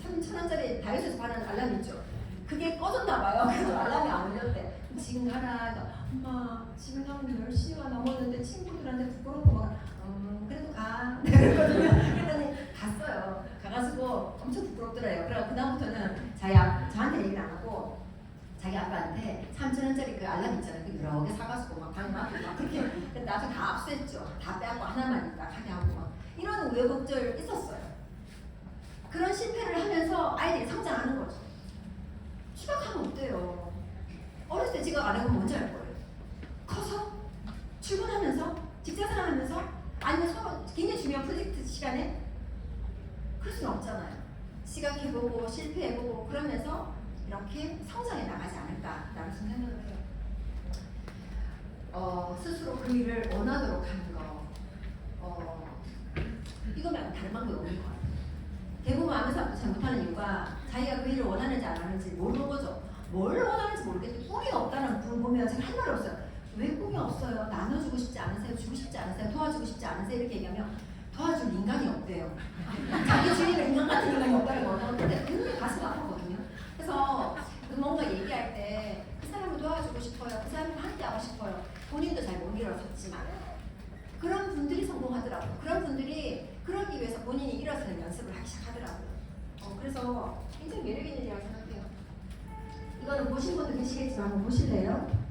3,000원짜리 다이소에서 파는 알람 있죠. 그게 꺼졌나 봐요. 그래서 알람이 안 울렸대. 지금 가라. 엄마 집에 가면 10시가 넘었는데 친구들한테 부끄러운 거 막 그래도 가. 그랬거든요. 그랬더니 갔어요. 가가지고 엄청 부끄럽더래요. 그래서 그다음부터는 저한테 얘기를 안 하고 자기 아빠한테 3,000원짜리 그 알람 있잖아요. 그 여러 개 사가지고 막 방금 앞에 막 그렇게 나중에 다 압수했죠. 다 빼앗고 하나만 있다 하게 하고 막 이런 우여곡절 있었어요. 그런 실패를 하면서 아이들이 성장하는 거죠. 휴학하면 어때요? 어렸을 때 지각 안 해보면 뭔지 알 거예요. 커서 출근하면서 직장생활 하면서 아니면 서로 굉장히 중요한 프로젝트 시간에 그럴 수는 없잖아요. 시각해보고 실패해보고 그러면서 이렇게 성장해 나가지 않을까라는 생각을 해요. 스스로 그 일을 원하도록 하는 거 이거 말고 다른 방법이 없는 것 같아요. 대부분 아는 사람도 잘 못하는 이유가 자기가 그 일을 원하는지 안 하는지 모르는 거죠. 뭘 원하는지 모르겠는데 꿈이 없다는 분 보면 제가 할 말이 없어요. 왜 꿈이 없어요? 나눠주고 싶지 않으세요? 주고 싶지 않으세요? 도와주고 싶지 않으세요? 이렇게 얘기하면 도와줄 인간이 없대요. 자기 주위에 인간 같은 인간이 없다는 거는 근데 굉장히 가슴 아프거든요. 그래서 뭔가 얘기할 때 그 사람을 도와주고 싶어요. 그 사람을 함께하고 싶어요. 본인도 잘 못 일어섰지만 그런 분들이 성공하더라고요. 그런 분들이 그러기 위해서 본인이 일어서는 연습을 하기 시작하더라고요. 그래서 굉장히 매력 있는 일이라고 생각해요. 이거는 보신 분도 계시겠지만 한번 보실래요?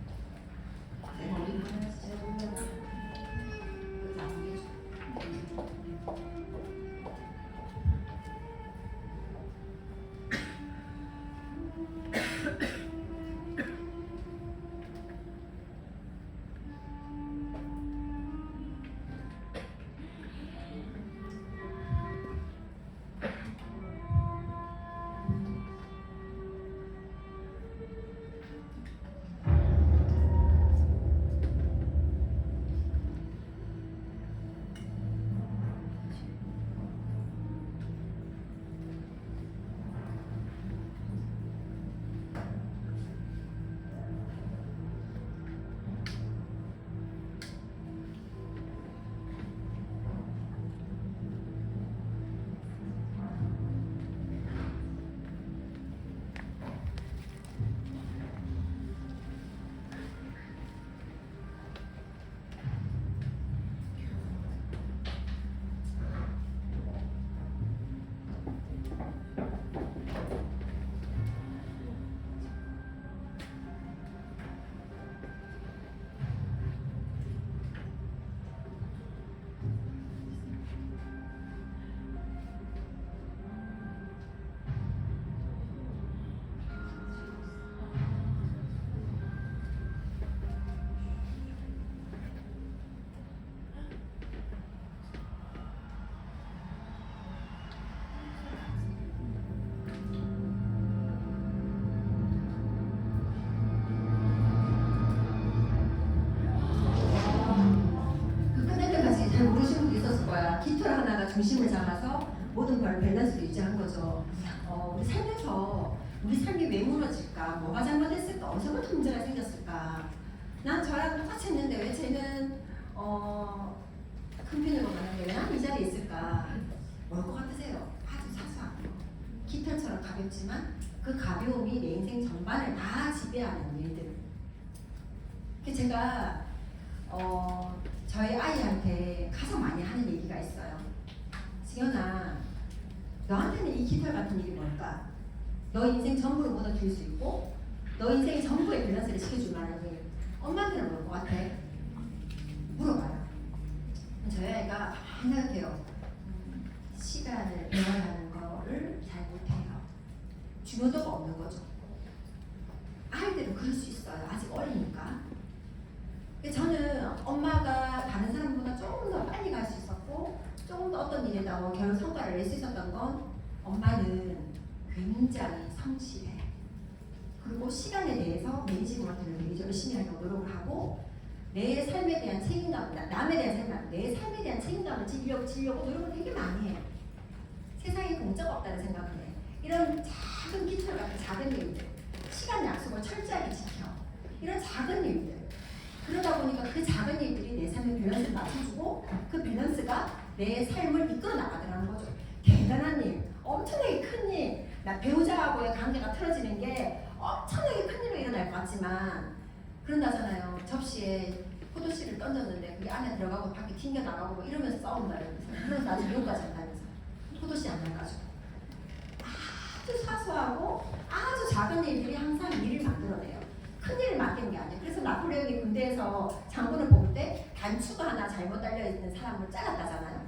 중심을 잡아서 모든 걸 밸런스를 유지한 거죠. 우리 살면서 우리 삶이 왜 무너질까? 뭐가 잘못했을까? 어디서부터 문제가 생겼을까? 난 저랑 똑같이 했는데 왜 쟤는 큰 편으로 가는데 왜 난 이 자리에 있을까? 뭘 것 같으세요? 아주 사소한 거. 깃털처럼 가볍지만 그 가벼움이 내 인생 전반을 다 지배하는 일들. 제가 저희 아이한테 가장 많이 하는 얘기가 있어요. 지연아, 너한테는 이 깃털 같은 일이 뭘까? 너 인생 전부를 무너뜨릴 수 있고 너 인생의 전부의 밸런스를 시켜줄 만한 일. 엄마한테는 뭘 것 같아? 물어봐요. 저희 아이가 가만히 생각해요. 시간을 배워가는 거를 잘 못해요. 주변도가 없는 거죠. 아이들은 그럴 수 있어요. 아직 어리니까. 저는 엄마가 다른 사람보다 조금 더 빨리 갈 수 있었고 조금 더 어떤 일에다 결혼 성과를 낼 수 있었던 건 엄마는 굉장히 성실해. 그리고 시간에 대해서 매니지먼트를 되게 열심히 하려고 노력을 하고 내 삶에 대한 책임감, 남에 대한 책임감, 내 삶에 대한 책임감을 지려고 노력을 되게 많이 해. 세상에 공짜가 없다는 생각을 해. 이런 작은 깃털 같은 작은 일들, 시간 약속을 철저하게 지켜. 이런 작은 일들. 그러다 보니까 그 작은 일들이 내 삶의 밸런스를 맞춰주고 그 밸런스가 내 삶을 이끌어 나가더라는 거죠. 대단한 일, 엄청나게 큰 일, 나 배우자하고의 관계가 틀어지는 게 엄청나게 큰 일로 일어날 것 같지만 그런다잖아요. 접시에 포도씨를 던졌는데 그게 안에 들어가고 밖에 튕겨나가고 뭐 이러면서 싸운다면서. 그래서 나중에 미국까지 간다면서. 포도씨 안 나가지고. 아주 사소하고 아주 작은 일들이 항상 일을 만들어내요. 큰 일을 맡기는 게 아니에요. 그래서 나폴레옹이 군대에서 장군을 뽑을 때 단추가 하나 잘못 달려있는 사람을 잘랐다잖아요.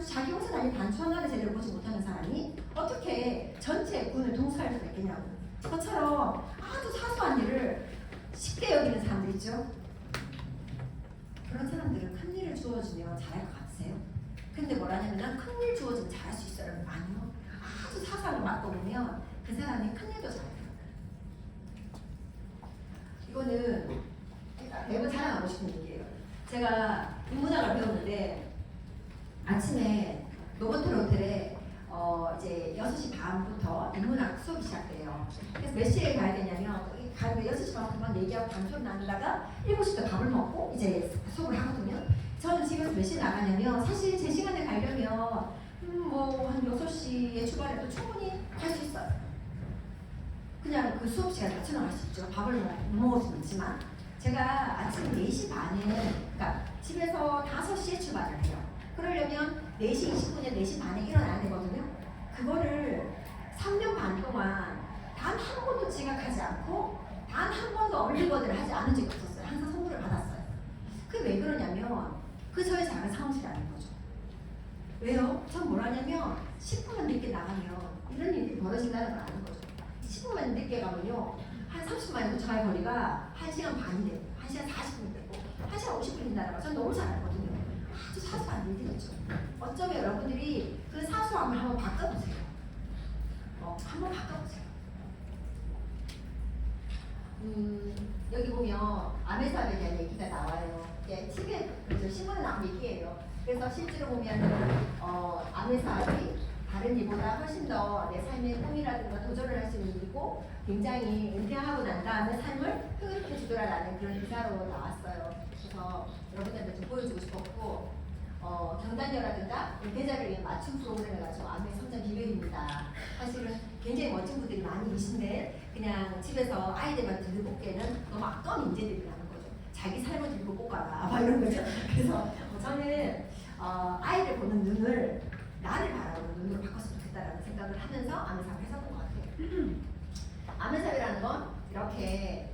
자기 혼자 달린 단추 하나를 제대로 보지 못하는 사람이 어떻게 전체 군을 통수할 수 있겠냐고. 저처럼 아주 사소한 일을 쉽게 여기는 사람들 있죠. 그런 사람들은 큰 일을 주어주면 잘할 것 같으세요? 근데 뭐라냐면 난 큰 일 주어지면 잘할 수 있어요. 아니요. 아주 사소한 걸 맡겨보면 그 사람이 큰 일도 잘해요. 이거는 매번 자랑하고 싶은 얘기예요. 제가 인문학을 배웠는데 아침에 노보틀 호텔에 이제 6시 반부터 인문학 수업이 시작돼요. 그래서 몇 시에 가야 되냐면 가면 6시 반부터만 얘기하고 단소리 나누다가 7시부터 밥을 먹고 이제 수업을 하거든요. 저는 집에서 몇 시에 나가냐면 사실 제 시간에 가려면 한 6시에 출발해도 충분히 갈 수 있어요. 그냥 그 수업 시간에 맞춰 나갈 수 있죠. 밥을 못 먹을 수는 있지만 제가 아침 4시 반에 그러니까 집에서 5시에 출발을 해요. 그러려면 4시 20분에 4시 반에 일어나야 되거든요. 그거를 3년 반 동안 단 한 번도 지각하지 않고 단 한 번도 얼리버드를 하지 않은 적이 없었어요. 항상 선물을 받았어요. 그게 왜 그러냐면 그 저의 작은 사무실이라는 거죠. 왜요? 전 뭘 하냐면 10분만 늦게 나가면 이런 일이 벌어진다는 걸 아는 거죠. 10분만 늦게 가면요 한 30분만에 도착할 거리가 1시간 반이 되고 1시간 40분이 되고 1시간 50분이 된다는 걸 전 너무 잘 알거든요. 아주 사소한 일들이죠. 어쩌면 여러분들이 그 사소함을 한번 바꿔보세요. 한번 바꿔보세요. 여기 보면 아메사에 대한 얘기가 나와요. 이게 TV에 신문에 나온 얘기예요. 그래서 실제로 보면 아메사이 다른 이보다 훨씬 더 내 삶의 꿈이라든가 도전을 할 수 있는 일이고 굉장히 은퇴하고 난 다음에 삶을 흐릿해 주더라라는 그런 기사로 나왔어요. 그래서 여러분들한테 좀 보여주고 싶었고 경단녀라든가 은퇴자를 위한 맞춤 프로그램을 가지고 아메 성장 비결입니다. 사실은 굉장히 멋진 분들이 많이 계신데 그냥 집에서 아이들만 들고 뽑기에는 너무 아까운 인재들이라는 거죠. 자기 삶을 들고 뽑아라 막 이런 거죠. 그래서 저는 아이를 보는 눈을 나를 바라보는 눈으로 바꿨으면 좋겠다라는 생각을 하면서 아메사업을 했었던 것 같아요. 아메사업이라는 건 이렇게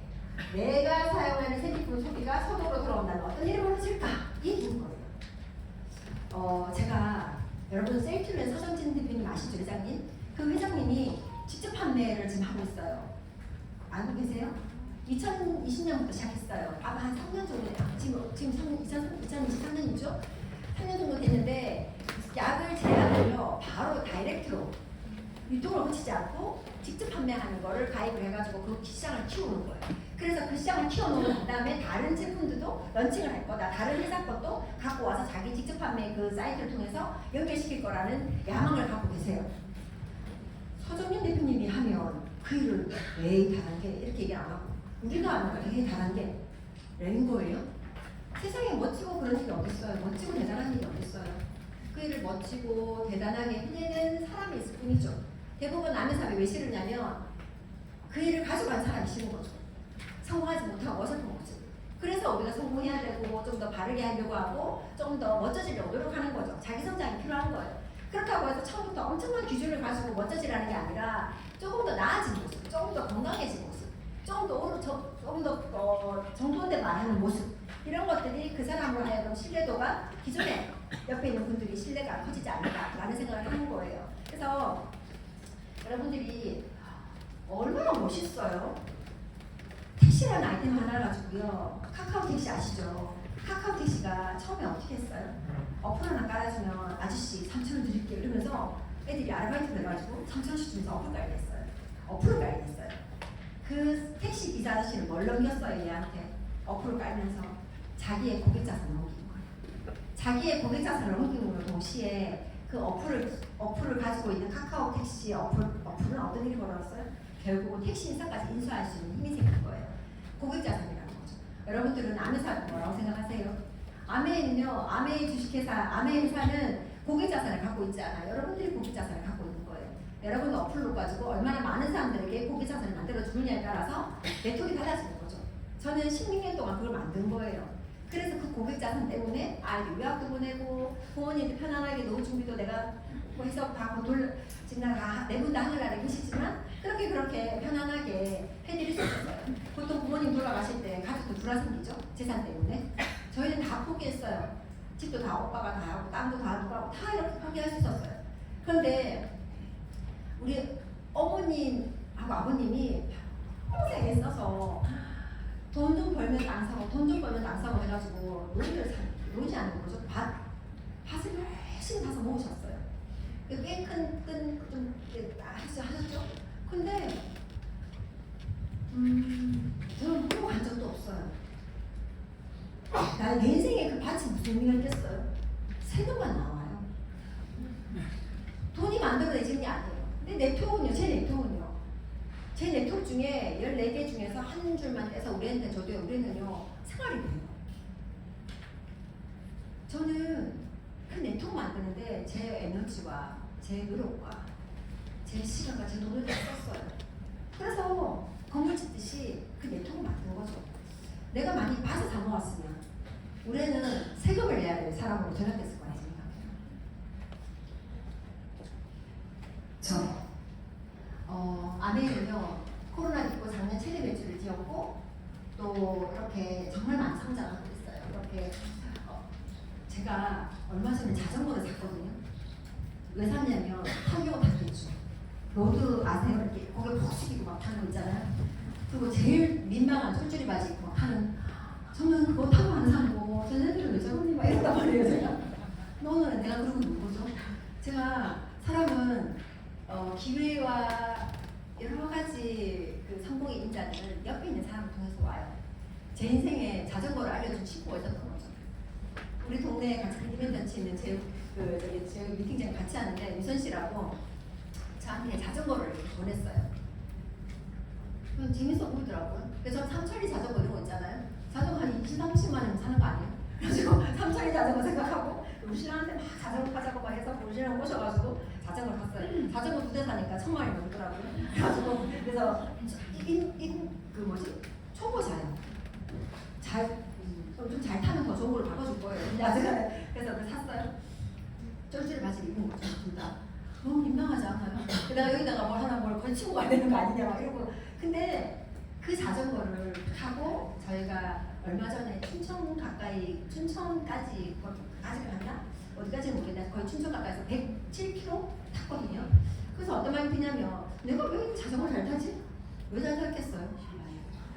내가 사용하는 생필품 소비가 소득으로 들어온다면 어떤 일이 벌어질까? 이 얘기인 거예요. 제가 여러분 셀트맨 서정진 대표님 아시죠? 회장님? 그 회장님이 직접 판매를 지금 하고 있어요. 알고 계세요? 2020년부터 시작했어요. 아마 한 3년 정도 지금 2023년이죠? 3년 정도 됐는데 약을 제약을요 바로 다이렉트로 유통을 거치지 않고 직접 판매하는 거를 가입을 해가지고 그 시장을 키우는 거예요. 그래서 그 시장을 키워놓은 다음에 다른 제품들도 런칭을 할 거다. 다른 회사 것도 갖고 와서 자기 직접 판매 그 사이트를 통해서 연결시킬 거라는 야망을 갖고 계세요. 서정민 대표님이 하면 그 일을 에이 다단계 이렇게 얘기 안 하고 우리가 하면 에이 다단계 라는 거예요. 세상에 멋지고 그런 일이 어딨어요. 멋지고 대단한 일이 어딨어요. 그 일을 멋지고 대단하게 해내는 사람이 있을 뿐이죠. 대부분 남의 사업에 왜 싫으냐면 그 일을 가져간 사람이 싫은 거죠. 성공하지 못하고 어설픈 거죠. 그래서 우리가 성공해야 되고 좀 더 바르게 하려고 하고 좀 더 멋져지려고 노력하는 거죠. 자기 성장이 필요한 거예요. 그렇다고 해서 처음부터 엄청난 기준을 가지고 멋져지라는 게 아니라 조금 더 나아진 모습, 조금 더 건강해진 모습, 조금 더 정돈된 말하는 모습 이런 것들이 그 사람으로 하여금 신뢰도가 기존에 옆에 있는 분들이 신뢰가 커지지 않을까라는 생각을 하는 거예요. 그래서 여러분들이 얼마나 멋있어요. 택시라는 아이템 하나 가지고요. 카카오 택시 아시죠? 카카오 택시가 처음에 어떻게 했어요? 어플 하나 깔아주면 아저씨 3,000원 드릴게요 이러면서 애들이 아르바이트를 해가지고 3,000원씩 주면서 어플 깔겠어요. 어플을 깔겠어요. 그 택시 기사 아저씨는 뭘 넘겼어요 얘한테? 어플을 깔면서 자기의 고객자산을 넘긴 거예요. 자기의 고객자산을 넘김으로 동시에 그 어플을 가지고 있는 카카오 택시 어플은 어떤 일이 벌어졌어요? 결국은 택시 인사까지 인수할 수 있는 힘이 생긴 거예요. 고객자산이라는 거죠. 여러분들은 아메사는 뭐라고 생각하세요? 아메는요, 아메 주식회사, 아메 회사는 고객자산을 갖고 있지 않아요. 여러분들이 고객자산을 갖고 있는 거예요. 여러분 어플로 가지고 얼마나 많은 사람들에게 고객자산을 만들어 주느냐에 따라서 네트워크가 달라지는 거죠. 저는 16년 동안 그걸 만든 거예요. 그래서 그 고객자산 때문에 아이들 유학도 보내고 부모님들 편안하게 노후 준비도 내가 해서 다 지금 네 분 다 하늘나라에 계시지만 그렇게 편안하게 해드릴 수 있었어요. 보통 부모님 돌아가실 때 가족도 불화 생기죠. 재산 때문에. 저희는 다 포기했어요. 집도 다 오빠가 다 하고 땅도 다 누가 하고 다 이렇게 포기할 수 있었어요. 그런데 우리 어머님하고 아버님이 평생 애써서 돈 좀 벌면 땅 사고 돈 좀 벌면 땅 사고 해가지고 놀지 않는 거죠. 밭을 열심히 사서 모으셨어요. 꽤 좀 하셨죠. 근데 저는 부모한 적도 없어요. 내 인생에 그 밭이 무슨 의미가 있겠어요? 세금만 나와요. 돈이 만들어내지는 게 아니에요. 근데 네트워크는요, 제 네트워크 중에 14개 중에서 한 줄만 떼서 우리한테 줘도요, 우리는요, 생활이 돼요. 저는 그 네트워크 만드는데 제 에너지와 제 노력과 제 시간과 제 돈을 다 썼어요. 그래서 건물 짓듯이 그 네트워크 만든 거죠. 내가 많이 밭을 사 모았으면 우리는 세금을 내야 될 사람으로 전환됐을 거라 생각해요. 아메는요 코로나19 작년 최대 매출을 띄웠고 또 이렇게 정말 많은 성장을 하고 있어요. 이렇게 제가 얼마 전에 자전거를 샀거든요. 왜 샀냐면 타기고 탔겠죠. 로드 아세요? 이렇게 고개 푹 숙이고 막 타는 거 있잖아요. 그리고 제일 민망한 쫄쫄이 바지 입고 막 타는 저는 그거 타고 안 사고 쟤네들은 왜 저러니 막 이랬단 말이에요. 제가 너는 내가 그러고 있는 거죠. 제가 사람은 기회와 여러 가지 그 성공의 인자들은 옆에 있는 사람을 통해서 와요. 제 인생에 자전거를 알려준 친구가 있었던 거죠. 우리 동네에 같이 이벤트 있는 제 미팅장 같이 하는데 유선 씨라고 저한테 자전거를 보냈어요. 재밌어 보이더라고요. 그래서 저는 삼천리 자전거 이런 거 있잖아요. 자전거 한 20, 30만 원 사는 거 아니에요? 그래서 삼천리 자전거 생각하고 우리 신랑한테 막 자전거 타자고 막 해서 우리 신랑 모셔가지고 자전거 탔어요. 자전거 2대 사니까 1,000만 원이 넘더라고요. 그래가지고 그래서 초보자예요. 좀 잘 타면 더 좋은 걸 바꿔줄 거예요. 나중에 그래서 그걸 샀어요. 쫄쫄이 바지를 입은 거죠. 둘 다. 너무 민망하지 않아요? 내가 여기다가 뭘 걸치고 가야 되는 거 아니냐 막 이러고. 근데 그 자전거를 타고 저희가 얼마 전에 춘천까지 갔나? 어디까지는 모르겠는데 거의 춘천 가까이서 107km 탔거든요. 그래서 어떤 말이 드냐면 내가 왜 자전거 잘 타지? 왜 잘 탔겠어요?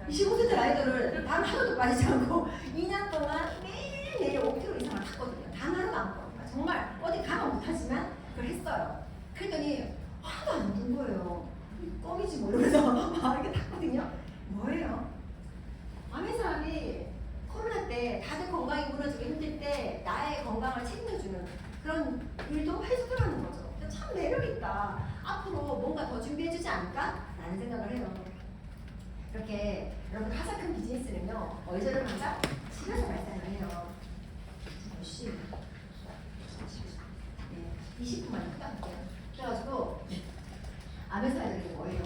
25세대 라이더를 단 하루도 빠지지 않고 2년 동안 매일 5km 이상을 탔거든요. 단 하루도 안 탔거든요. 정말 어디 가면 못하지만 그걸 했어요. 그랬더니 하나도 안 힘든 거예요. 껌이지 뭐 이러면서 막 이렇게 탔거든요. 뭐예요? 나의 건강을 책임져주는 그런 일도 해주더라는 거죠. 참 매력있다. 앞으로 뭔가 더 준비해주지 않을까? 라는 생각을 해요. 이렇게 여러분 가장 큰 비즈니스는요, 어디서를 가자? 집에서 발생을 해요. 몇 시? 네, 20분만 크다 할게요. 그래가지고 아면서 해야 되는 게 뭐예요?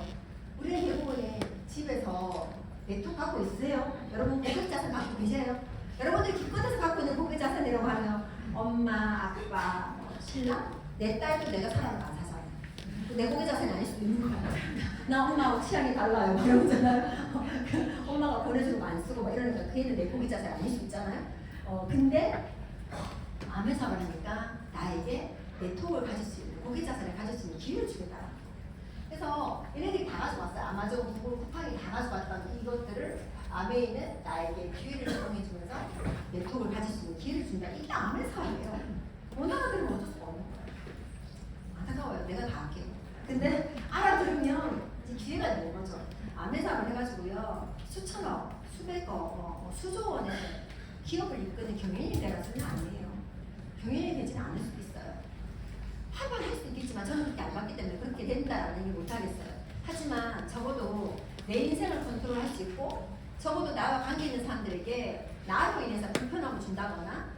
우리는 대부분이 집에서 네트워크 갖고 있으세요? 여러분 고객 자산 갖고 계세요? 여러분들이 기껏해서 갖고 있는 고객 자산이라고 하면 엄마, 아빠, 신랑, 내 딸도 내가 사랑을 안 사잖아요. 내 고객 자산이 아닐 수도 있는 거예요. 나 엄마하고 취향이 달라요. 이러잖아요. 엄마가 보내주는 거 안 쓰고 막 이러니까 그 애는 내 고객 자산이 아닐 수 있잖아요. 근데 암의 사업을 하니까 나에게 네트워크를 가질 수 있는, 고객 자산을 가질 수 있는 기회를 주겠다. 그래서 얘네들이 다 가져왔어요. 아마존, 구글, 쿠팡이 다 가져왔던 이것들을 암에 있는 나에게 기회를 제공해주면서 네트워크를 가질 수 있는 기회를 준다. 이게 암의 사업이에요. 원하는 어쩔 수가 없는 거예요. 안타까워요. 내가 다 할게요. 근데 알아들으면 이제 기회가 되는 거죠. 암의 사업을 해가지고요, 수천억, 수백억, 수조 원의 기업을 이끄는 경영인이 되라서는 아니에요. 경영인이 되지는 않을 수도 있어요. 하면 할 수 있겠지만 저는 그렇게 안 봤기 때문에 그렇게 된다라는 얘기 못 하겠어요. 하지만 적어도 내 인생을 컨트롤할 수 있고, 적어도 나와 관계 있는 사람들에게 나로 인해서 불편함을 준다거나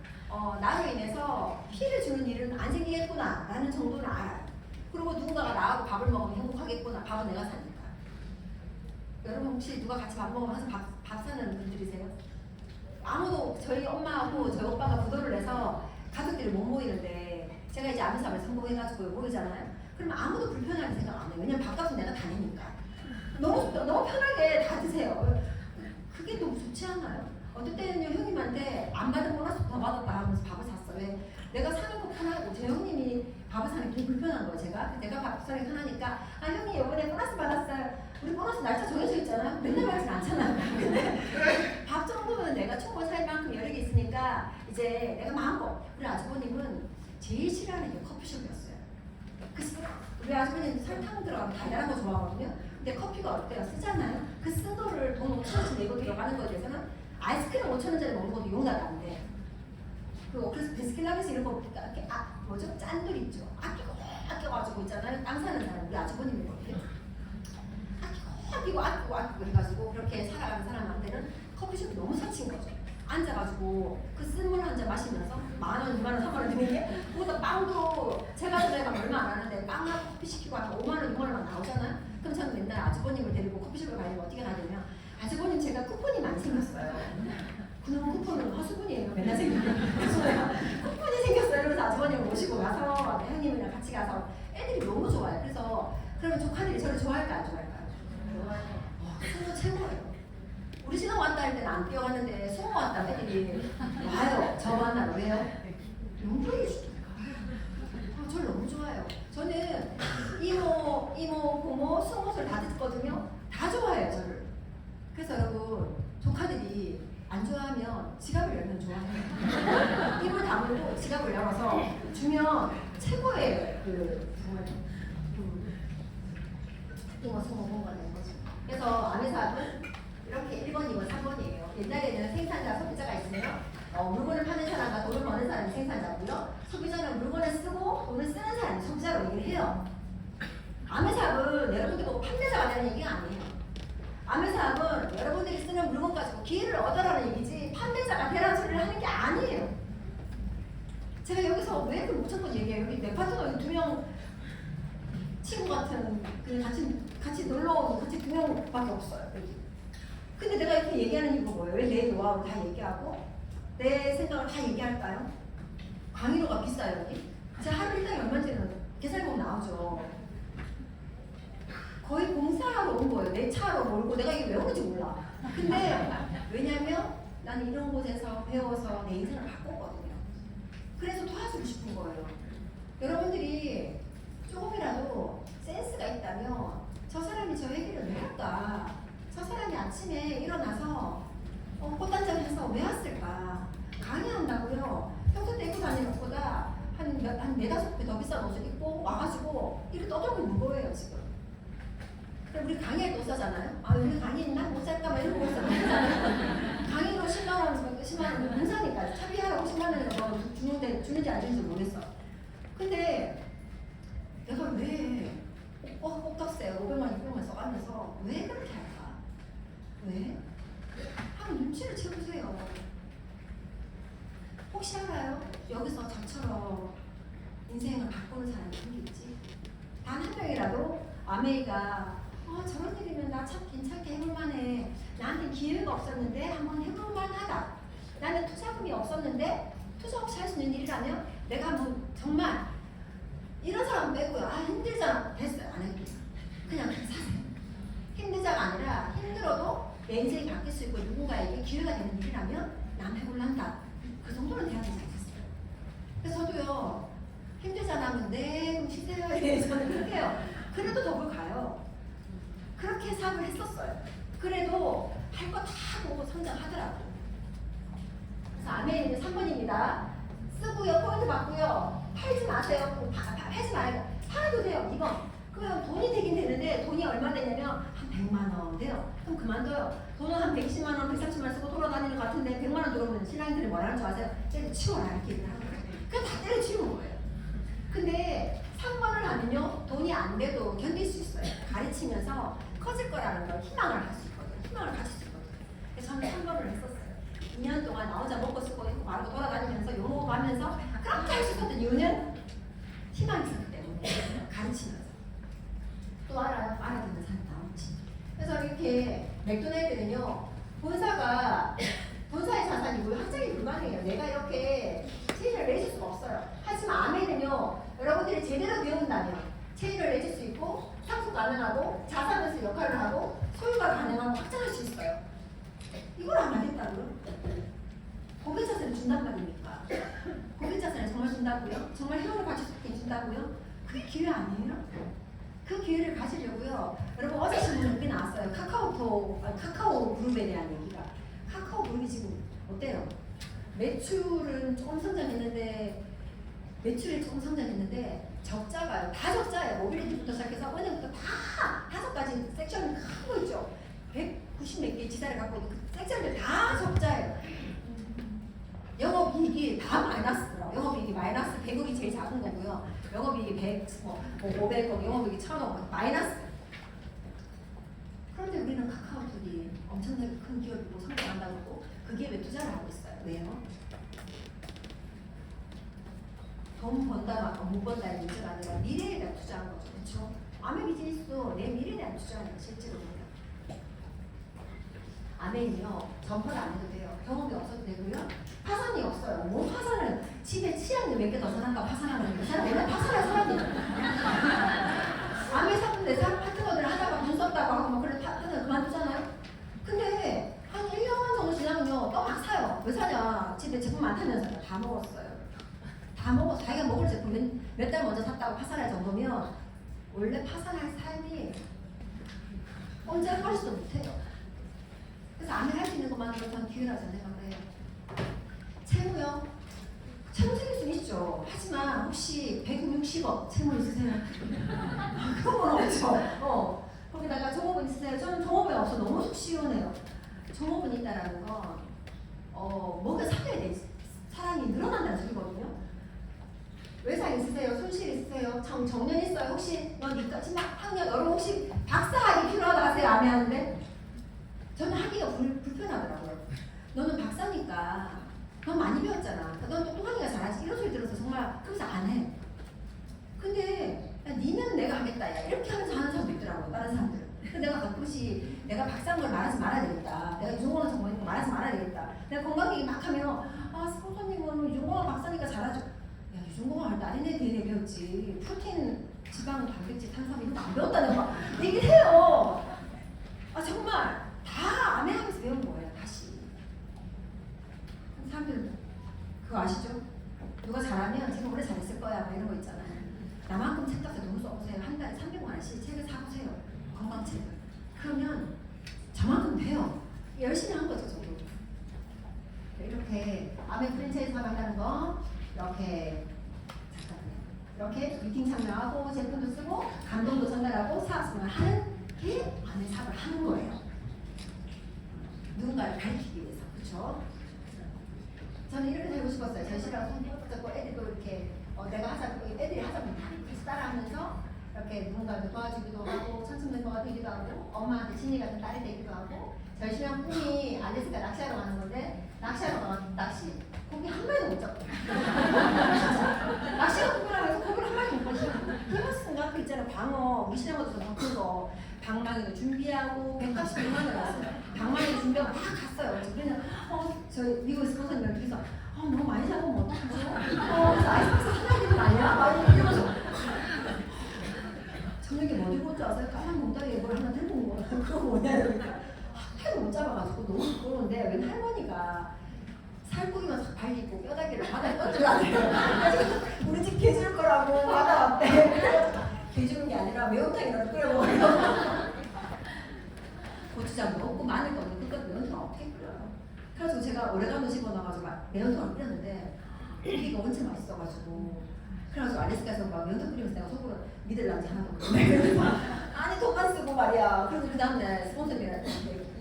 나로 인해서 피해를 주는 일은 안 생기겠구나 라는 정도는 알아요. 그리고 누군가가 나하고 밥을 먹으면 행복하겠구나. 밥은 내가 사니까. 여러분 혹시 누가 같이 밥 먹으면 항상 밥 사는 분들이세요? 아무도 저희 엄마하고 저희 오빠가 부도를 내서 가족들이 못 모이는데 제가 이제 암의 사업을 성공해가지고 모이잖아요. 그러면 아무도 불편하게 생각 안 해요. 왜냐면 밥값은 내가 다 내니까. 너무 편하게 다 드세요. 그게 너무 좋지 않아요? 어떨 때는요, 형님한테 안 받은 보너스 더 받았다 하면서 밥을 샀어. 왜? 내가 사는 거 편하고 제 형님이 밥을 사는 게 불편한 거예요. 내가 밥 사는 게 편하니까, 아 형님 이번에 보너스 받았어요. 우리 보너스 날짜 정해져 있잖아요. 맨날 받진 않잖아요. 근데 밥 정도는 내가 충분히 살 만큼 여력이 있으니까 이제 내가 마음껏. 우리 아주버님은 제일 싫어하는 게 커피숍이었어요. 우리 아주버님 설탕 들어가면 달달한 거 좋아하거든요. 근데 커피가 어때요? 쓰잖아요. 그 쓴 거를 돈 5,000원씩 내고 들어가는 거에 대해서는 아이스크림 5,000원짜리 먹는 것도 용납이 안 돼. 그래서 비스킬라베스 이런 거 이렇게 뭐죠? 짠들 있죠. 아껴가지고 있잖아요. 땅 사는 사람, 우리 아주버님이거든요. 아끼고 해가지고 그렇게 살아가는 사람한테는 커피숍이 너무 사치인 거죠. 앉아가지고 그 쓴 물 한 잔 마시면서 10,000원, 20,000원, 30,000원 드는 게, 그것도 빵도 제가 내가 얼마 안 하는데 빵하고 커피 시키고 하면 5,000원, 6,000원만 나오잖아요. 그럼 저는 맨날 아주버님을 데리고 커피숍을 가려면 어떻게 가냐면, 아주버님 제가 쿠폰이 많이 생겼어요. 그놈 쿠폰은 허수분이에요. 맨날 생겨요. 쿠폰이 생겼어요. 그래서 아주버님을 모시고 가서 형님이랑 같이 가서 애들이 너무 좋아요. 그래서 그러면 조카들이 저를 좋아할까 안 좋아할까요? 승우 최고예요. 우리 신랑 왔다 할 때는 안 뛰어갔는데 승우 왔다 애들이 와요. 저 만나러. 왜요? 용돈이 주니까. 저를 너무 좋아해요. 저는 이모, 고모, 승우를 다 듣거든요. 다 좋아해요, 저를. 그래서 여러분, 조카들이 안 좋아하면 지갑을 열면 좋아해요. 입을 다물고 지갑을 열어서 주면 최고의 정말 이모, 승우 공부하는 거죠. 그래서 암의 사업은 이렇게 1번, 2번, 3번이에요. 옛날에는 생산자, 소비자가 있으면 물건을 파는 사람과 돈을 버는 사람이 생산자고요. 소비자는 물건을 쓰고 돈을 쓰는 사람이 소비자라고 얘기를 해요. 암의 사업은 여러분들 보고 판매자가 되는 얘기가 아니에요. 암의 사업은 여러분들이 쓰는 물건 가지고 기회를 얻어라는 얘기지 판매자가 되라는 소리를 하는 게 아니에요. 제가 여기서 왜 무조건 얘기해요. 여기 내 파트너 2명 친구 같은 같이 놀러 온 같이 2명밖에 없어요. 여기. 근데 내가 이렇게 얘기하는 이유가 뭐예요? 왜 내 노하우 다 얘기하고 내 생각을 다 얘기할까요? 강의료가 비싸요, 여기. 제가 하루 일당이 얼마인지는 계산해보면 나오죠. 거의 봉사하러 온 거예요. 내 차로 몰고 내가 이게 왜 오는지 몰라. 근데 왜냐면 나는 이런 곳에서 배워서 내 인생을 바꿨거든요. 그래서 도와주고 싶은 거예요. 여러분들이 조금이라도 센스가 있다면 저 사람이 저 얘기를 왜 할까? 저 사람이 아침에 일어나서 꽃단장 해서 왜 왔을까? 강의한다고요. 평소 때 입고 다니는 것보다 한 4-5배 더 비싼 옷을 입고 와가지고 이렇게 떠들고 있는 거예요, 지금. 우리 강의할 때 옷 사잖아요. 아, 여기 강의 있나? 못 살까? 막 이러고 있잖아요. 강의로 10만 원, 10만 원 공사니까 차비하라고 10만 원이라고 주는데 되는지 안 되는지 모르겠어. 근데 내가 왜 꽃값에 500만 600만 써가면서 왜 그렇게 할까? 왜? 한번 눈치를 채보세요. 혹시 알아요? 여기서 저처럼 인생을 바꾸는 사람이 생길지. 단 한 명이라도 아메이가 저런 일이면 나 참 괜찮게 해볼만해. 나한테 기회가 없었는데 한번 해볼만하다. 나는 투자금이 없었는데 투자 없이 할 수 있는 일이라면 내가 한번 정말 이런 사람 빼고요. 힘들잖아. 됐어요. 안 할게요. 그냥 사세요. 힘들자가 아니라 힘들어도 내 인생이 바뀔 수 있고 누군가에게 기회가 되는 일이라면 난 해볼란다. 그 정도는 돼야 되지 않겠어요? 그래서 저도요. 힘들잖아 하면 네 그럼 쉬세요. 저는 그렇게 해요. 그래도 더블 가요. 그렇게 사업을 했었어요. 그래도 할 거 다 보고 성장하더라고요. 그래서 아메이는 3번입니다. 쓰고요. 포인트 받고요. 팔지 마세요. 팔지 말고 팔아도 돼요. 2번. 그러면 돈이 되긴 되는데 돈이 얼마 되냐면 한 100만 원 돼요. 그럼 그만둬요. 돈은 한 120만 원, 130만 원 쓰고 돌아다니는 것 같은데 100만 원 들어오면 신랑들이 뭐라는 줄 아세요? 때려치워라 이렇게 얘기를 하는 거예요. 그냥 다 때려치우는 거예요. 근데 3번을 하면요. 돈이 안 돼도 견딜 수 있어요. 가르치면서 커질 거라는 걸 희망을 할 수 있거든요. 희망을 가질 수 있거든요. 그래서 저는 3번을 했었어요. 2년 동안 나 혼자 먹고 쓰고 있고 말고 돌아다니면서 욕먹고 하면서 그렇게 할 수 있었던 이유는 희망이 있었기 때문에 가르치면서 또 알아요? 알아듣는 사람 나오지. 그래서 이렇게 맥도날드는요. 본사의 자산이고요. 확장이 불가능해요. 내가 이렇게 체인을 내줄 수가 없어요. 하지만 아메는요. 여러분들이 제대로 배운다면 체인을 내줄 수 있고 상속 가능하고 자산으로서 역할을 하고 소유가 가능하고 확장할 수 있어요. 이걸 안 하겠다고요? 고객자산을 준단 말입니까? 고객자산을 정말 준다고요? 정말 희망을 가질 수 있게 준다고요? 그게 기회 아니에요? 그 기회를 가지려고요. 여러분 어제 신문에 꽤 나왔어요. 카카오 그룹에 대한 얘기가. 카카오 그룹이 지금 어때요? 매출이 조금 성장했는데 적자가요. 다 적자예요. 모빌리티부터 시작해서 은행부터 다 5가지 섹션이 큰 거 있죠. 190 몇 개의 지사를 갖고 있는 그 섹션들 다 적자예요. 영업이익이 다 마이너스더라고요. 영업이익이 마이너스 100억이 제일 작은 거고요. 영업이익이 100, 500억, 영업이익이 1000억, 마이너스. 그런데 우리는 카카오톡이 엄청나게 큰 기업이고 성장한다고 하고 그 기업에 투자를 하고 있어요. 왜요? 돈 번다, 못 번다의 문제가 아니라 미래에 대한 투자하는 거죠. 그렇죠? 아메 비즈니스도 내 미래에 대한 투자예요. 실제로 보면. 아메는요. 점퍼를 안 해도 돼요. 경험이 없어도 되고요. 파산이 없어요. 뭐 파산을 집에 치약을 몇 개 더 사놨다고 파산하는 거예요. 사람 원래 파산할 사람이에요. 아메 샀는데 사람 파트너들 하다가 돈 썼다고 하고 막 그래 파트너 그만두잖아요. 근데 한 1년 정도 지나면요. 또 막 사요. 왜 사냐. 집에 제품 많다면서요. 다 먹었어요. 다 먹어서 자기가 먹을 제품 몇 달 먼저 샀다고 파산할 정도면 원래 파산할 삶이 언제 할 것이도 못해요. 그래서 아멘 할 수 있는 것만으로 저는 기회라고 생각을 해요. 채무요? 채무 생길 수 있죠. 하지만 혹시 160억 채무 있으세요? 그런 건 없죠. 거기다가 종업원 있으세요? 저는 종업원이 없어 너무 속 시원해요. 종업원 있다라는 건 뭔가 사야 돼. 사람이 늘어난다는 소리거든요. 외상 있으세요? 손실 있으세요? 정년 있어요? 혹시 니까 지금 학년 여러분 혹시 박사학위 필요하다 하세요? 아멘 하는데 저는 하기가 불편하더라고요. 너는 박사니까 넌 많이 배웠잖아. 넌 똑똑하니까 잘하지. 이런 소리 들어서 정말 그래서 안 해. 근데 야, 니는 내가 하겠다. 야, 이렇게 하면서 하는 사람도 있더라고요. 다른 사람들은. 근데 내가 가끔씩 내가 박사인 걸 말하지 말아야 되겠다. 내가 이종원한 전공이니까 말하지 말아야 되겠다. 내가 건강 얘기 막 하면 선생님은 이종원한 박사니까 잘하죠. 야 이종원은 할 때 아린네 DNA 배웠지. 프로틴, 지방, 단백질, 탄수화물 이런 거 안 배웠다는 거 얘기를 해요. 정말 다 암해하면서 배운 거예요. 다시. 사람들 그거 아시죠? 누가 잘하면 제가 원래 잘했을 거야 뭐 이런 거 있잖아요. 나만큼 책값에 너무 써보세요. 한 달에 300만 원씩 책을 사보세요. 건강책을. 그러면 저만큼 돼요. 열심히 한 거죠. 저도. 이렇게 암의 프랜차이즈 사업 한다는 거 이렇게 이렇게 미팅 참여하고 제품도 쓰고 감동도 전달하고 사업 생활을 하는 게 암의 사업을 하는 거예요. 누군가를 가르치기 위해서. 그렇죠? 저는 이렇게 살고 싶었어요. 전시랑 손 붙잡고 애들도 이렇게 내가 하자고 애들이 하자면 다 같이 따라하면서 이렇게 누군가한테 도와주기도 하고 천천 멤버가 되기도 하고 엄마한테 신이 같은 딸이 되기도 하고 전시랑 꿈이 알래스카 낚시하러 가는 건데 낚시하러 가면 낚시 고기 한 마리도 못 잡고 낚시가 꿈이라고 해서 고기를 한 마리도 못 잡고 히머스인가 그 있잖아 방어 우리 시장에서 먹는 거 방망이도 준비하고 180만 원을 왔어요. 방망이도 준비하고 막 갔어요. 그래서 저희 미국에 스폰서님들 그래서 너무 많이 잡으면 어떡하죠? 아이스박스 하나 되는 거 아니야? 막 이러면서 저녁에 뭐 들고 올줄 아세요? 까만 몽다리에 뭘 하나 들고 온 거야. 그거 뭐냐 이러니까 하나도 못 잡아가지고 너무 부끄러운데 웬 할머니가 살구기만 싹 발리고 뼈다귀를 바다에 떠들어가네요. 그래서 우리 집 개줄 거라고 받아왔대. 개주는 게 아니라 매운탕이라도 끓여 먹어요. 고추장도 없고 마늘도 없고 그것도 매운탕 어떻게 끓여요? 그래서 제가 오레가노 집어넣어가지고 매운탕을 끓였는데 고기가 엄청 맛있어가지고 그래가지고 알래스카에서 막 매운탕 끓이면서 내가 속으로 믿을란지 하나도 없는데 아니 돈만 쓰고 말이야. 그리고 그 다음날 스폰서님이랑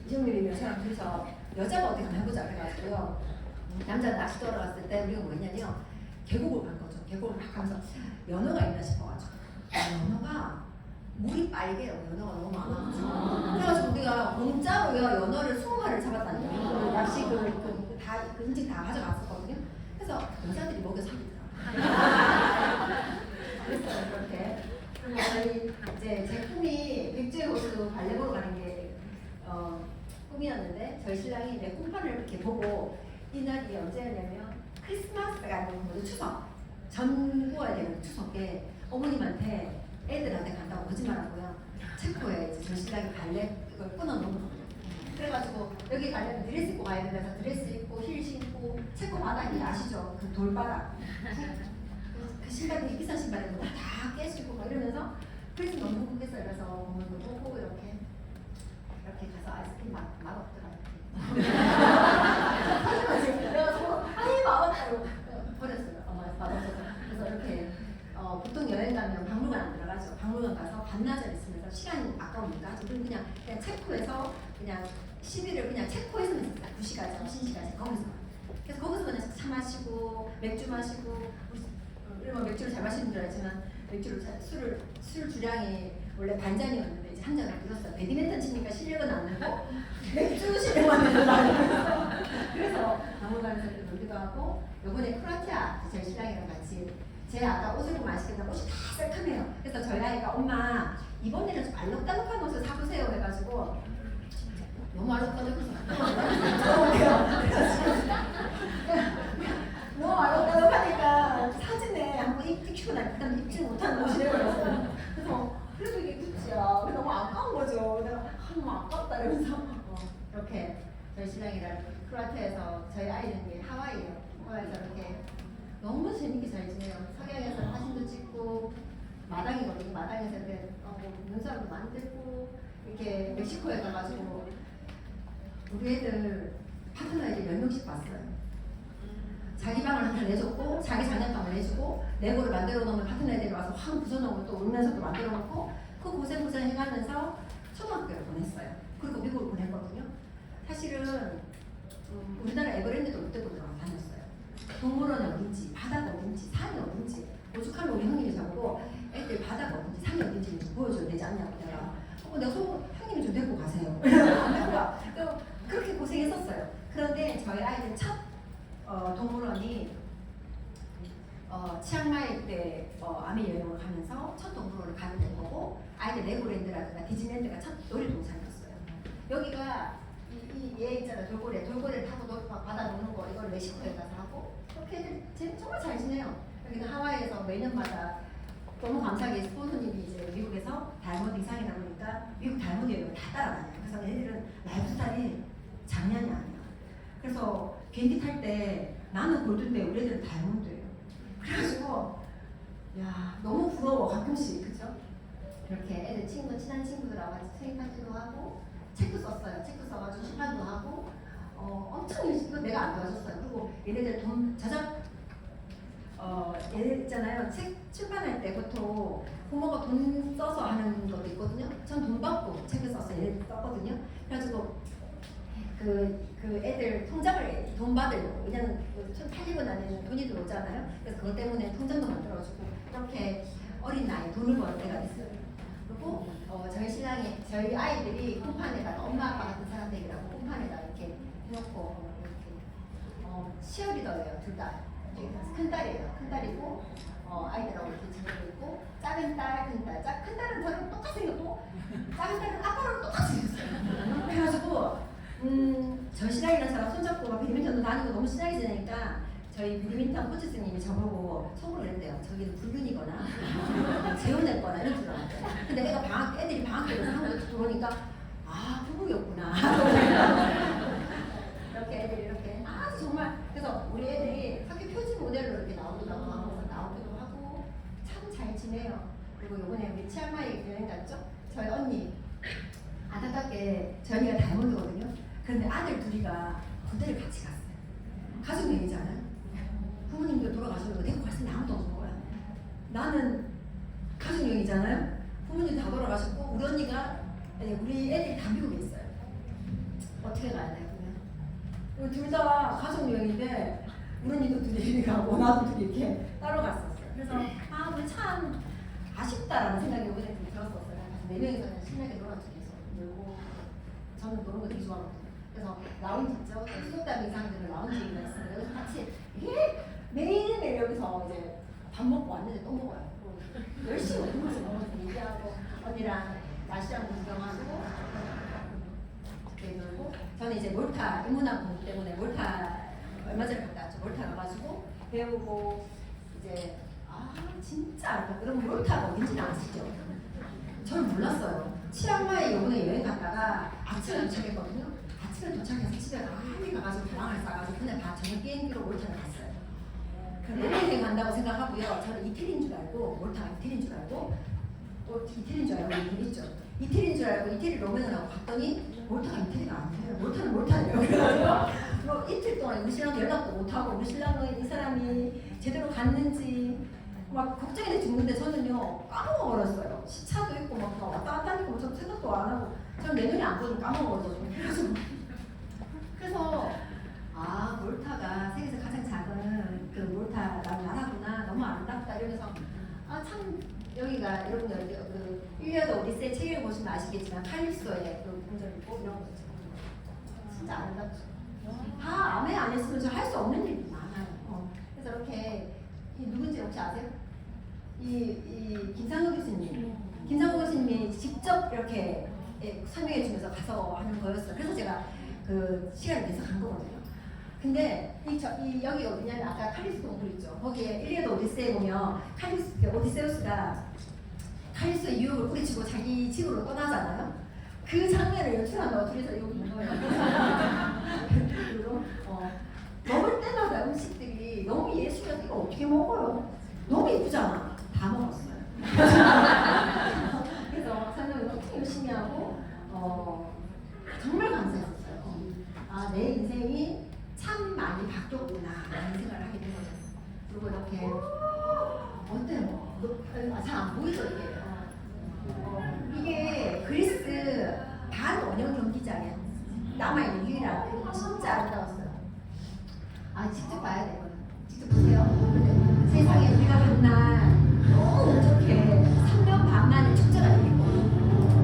이정민이랑 저랑 둘이서 여자가 어떻게 한번 해보자 그래가지고요. 남자 낚시 돌아갔을 때 우리가 뭐 했냐면 계곡을 간 거죠. 계곡을 막 가면서 연어가 있나 싶어가지고 연어가 물이 빨개요. 연어가 너무 많아가지고 그래가지고 우리가 공짜로 연어를 20마리를 잡았다는 거예요. 낚시 그 인증 다 가져갔었거든요. 그래서 여자들이 먹여 살리더라고요. 그랬어요. 그렇게. 그리고 저희 이제 제 꿈이 백주에 호수 발레 보러 가는 게 꿈이었는데 저희 신랑이 내 꿈판을 이렇게 보고 이날이 언제였냐면 크리스마스가 아니고 뭐죠? 추석 전구워야 되는 추석에 어머님한테 애들한테 간다고 거짓말하고요. 체코에 이제 전 신랑이 갈래 이걸 끊어놓은 거예요. 그래가지고 여기 가려면 드레스 입고 가야 된다. 드레스 입고 힐 신고 체코 바닥이 아시죠? 그 돌바닥. 그 신발 되게 비싼 신발인데 다 깨지고 막 이러면서 그래서 너무 궁금했어요. 그래서 어머니도 보고 이렇게 가서 아이스크림 맛없더라고요. 그래가지고 아니 맛없다고 버렸어요. 엄마 맛없어서. 그래서 이렇게 보통 여행 가면 박물관 안 들어가죠. 박물관 가서 반나절 있으면서 시간이 아까우니까 지금 그냥 체코에서 그냥 10일을 그냥 체코에서만 있었어요. 9시까지, 점심시까지 거기서. 그래서 거기서 그냥 차 마시고 맥주 마시고 그러면 맥주를 잘 마시는 줄 알지만 술 주량이 원래 반잔이었는데 이제 한 잔을 늘었어요. 배드민턴 치니까 실력은 안 늘고 맥주 실력만 늘어나요. 그래서 박물관에서 놀기도 하고 요번에 크로아티아 제 신랑이랑 같이 제 아까 옷을 보면 아시겠지만 옷이 다 새카매요. 그래서 저희 아이가 엄마 이번에는 좀 알록달록한 옷을 사주세요 해가지고 너무 알록달록해서 너무 알록달록하니까 사진에 한번 입히고 나니까 입지 못하는 옷이 되어버렸어요. 그래서 그래도 이게 굿즈야. 너무 아까운 거죠. 내가 너무 아깝다 이러면서 이렇게 저희 신랑이랑 크로아티아에서 저희 아이는 하와이예요. 하와이에서 이렇게 너무 재밌게 잘 지내요. 석양에서 사진도 찍고 마당이거든요. 마당에서 이렇게 눈사람도 만들고 이렇게 멕시코에 가가지고 우리 애들 파트너 애들 10명씩 봤어요. 자기 방을 하나 내줬고 자기 장난감을 내주고 레고를 만들어 놓으면 파트너 애들이 와서 확 부숴놓고 또 울면서 또 만들어 놓고 그 고생 해가면서 초등학교를 보냈어요. 그리고 미국을 보냈거든요. 사실은 우리나라 에버랜드도 롯데 보러 다녔어요. 동물원이 어딘지, 바다가 어딘지, 산이 어딘지 오죽하면 우리 형님이 저보고 애들 바다가 어딘지, 산이 어딘지 좀 보여줘야 되지 않냐고 내가 형님이 좀 데리고 가세요. 그렇게 고생했었어요. 그런데 저희 아이들 첫 동물원이 치앙마이 때 아미 여행을 가면서 첫 동물원을 가게 된 거고 아이들 레고랜드라든가 디즈니랜드가 첫 놀이동산이었어요. 여기가 얘 있잖아 돌고래를 타고 바다 노는 거 이걸 멕시코에 가서 하고 그렇게 정말 잘 지내요. 여기는 하와이에서 매년마다 너무 감사하게 스폰서님이 이제 미국에서 다이아몬드 이상이 나오니까 미국 다이아몬드 여행을 다 따라다녀요. 그래서 얘들은 라이프 스타일이 장난이 아니야. 그래서 비행기 탈 때 나는 골드인데 우리 애들은 다이아몬드예요. 그래가지고 야 너무 부러워 가끔씩 그죠? 이렇게 애들 친한 친구들하고 같이 생일 파티도 하고 책도 썼어요. 책도 써가지고 출판도 하고 엄청 열심히 내가 안 도와줬어요. 그리고 얘네들 돈 저작 얘네들 있잖아요. 책 출판할 때 보통 부모가 돈 써서 하는 것도 있거든요. 전 돈 받고 책을 썼어요. 얘네들 썼거든요. 그래가지고 그 애들 통장을 돈 받으려고. 왜냐면 천 팔리고 나면 돈이 들어오잖아요. 그래서 그것 때문에 통장도 만들어주고 이렇게 어린 나이에 돈을 버는 때가 있어요. 그리고 저희 아이들이 홈판에다가 엄마 아빠 같은 사람들이라고 홈판에다 이렇게 해놓고 이렇게 시어리더예요. 둘 다. 큰 딸이에요. 큰 딸이고 아이들하고 이렇게 지내고 있고 작은 딸, 큰 딸. 큰 딸은 저랑 똑같이 생겼고 작은 딸은 아빠랑 똑같이 생겼어요. 그래가지고 저 신랑이라는 사람 손잡고 막 배드민턴도 다니고 너무 신나게 지내니까 저희 배드민턴 코치 선생님이 저보고 속으로 그랬대요. 저기는 불륜이거나 재혼했거나 이런 줄 알았대요. 근데 애들이 방학 때도 한국에 들어오니까 아 부부였구나. 이렇게 애들이 이렇게 아주 정말 그래서 우리 애들이 학교 표지 모델로 이렇게 나오기도 하고 참 잘 지내요. 그리고 요번에 우리 치앙마이 여행 갔죠? 저희 언니 안타깝게 저희가 다이몬드거든요. 그런데 아들 둘이가 군대를 같이 갔어요. 가족 여행이잖아요. 부모님도 돌아가시는 거 데리고 갈 사람이 아무도 없는 거야. 나는 가족 여행이잖아요. 부모님 다 돌아가셨고 우리 애들이 다 미국에 있어요. 어떻게 가야 돼요? 그러면 둘 다 가족 여행인데 우리 언니도 둘이 가고 나도 둘이 이렇게 따로 갔었어요. 그래서 우리 참 아쉽다라는 생각이 이번에 좀 들었었어요. 네 명이서 그냥 신나게 놀아주면서 놀고 저는 노는 거 되게 좋아하거든요. 그래서 라운지 있죠? 수업담 이상들은 라운지가 있어요. 여기서 같이 매일매일 여기서 이제 밥 먹고 왔는데 또 먹어요. 열심히 먹으면서 얘기하고 언니랑 날씨랑 구경하고 이렇게 놀고 저는 이제 몰타 인문학 공부 때문에 몰타 얼마 전에 갔다 왔죠. 몰타 가가지고 배우고 이제 진짜 알다. 그럼 몰타가 어딘지는 아시죠? 저는 몰랐어요. 치앙마이 요번에 여행 갔다가 아침에 도착했거든요. 아침에 도착해서 집에 빨리 가가지고 가방을 싸가지고 그냥 다 저녁 비행기로 몰타를 갔어요. 그럼 내일 간다고 생각하고요. 저는 이틀인 줄 알고 몰타가 이틀인 줄 알고 이틀인 줄 알고 있죠. 이틀인 줄 알고 이틀이 로맨을 하고 갔더니 몰타가 이틀이가 아니에요. 몰타는 몰타예요. 그래서 이틀 동안 우리 신랑 연락도 못하고 우리 신랑은 이 사람이 제대로 갔는지 막 걱정이 돼 죽는데 저는요 까먹어버렸어요. 시차도 있고 막 왔다 갔다 하니까 저 생각도 안 하고 저는 내 눈이 안 보이면 까먹어버렸거든요. 그래서 몰타가 세계에서 가장 작은 그 몰타라는 나라구나 너무 아름답다 이러면서 참 여기가 여러분들 그 일리아드 오디세이 책을 보시면 아시겠지만 칼립소의 그 궁전이 있고 이런 거 진짜 아름답죠. 다 아메 안 했으면 저 할 수 없는 일이 많아요. 그래서 이렇게 누군지 혹시 아세요? 이 김상우 교수님이 직접 이렇게 설명해 주면서 가서 하는 거였어요. 그래서 제가 그 시간을 내서 간 거거든요. 근데 여기 어디냐면 아까 칼리스 동굴 있죠. 거기에 일리아드 오디세이에 보면 오디세우스가 칼리스의 유혹을 뿌리치고 자기 집으로 떠나잖아요. 그 장면을 연출한다고 둘이서 여기 있는 거예요. 그리고 먹을 때마다 음식들이 너무 예술이어서 이거 어떻게 먹어요? 너무 예쁘잖아. 다 먹었어요. 그래서 설명을 너무 열심히 하고 정말 감사했어요. 내 인생이 참 많이 바뀌었구나 라는 생각을 하게 된 거죠. 그리고 이렇게 어때요? 잘 안 보이죠 이게? 이게 그리스 반원형 경기장에 남아있는 유일한 진짜 아름다웠어요. 직접 봐야 돼요. 직접 보세요. 세상에 우리가 간 날 너무 어떡해 3년 반 만에 축제가 열리고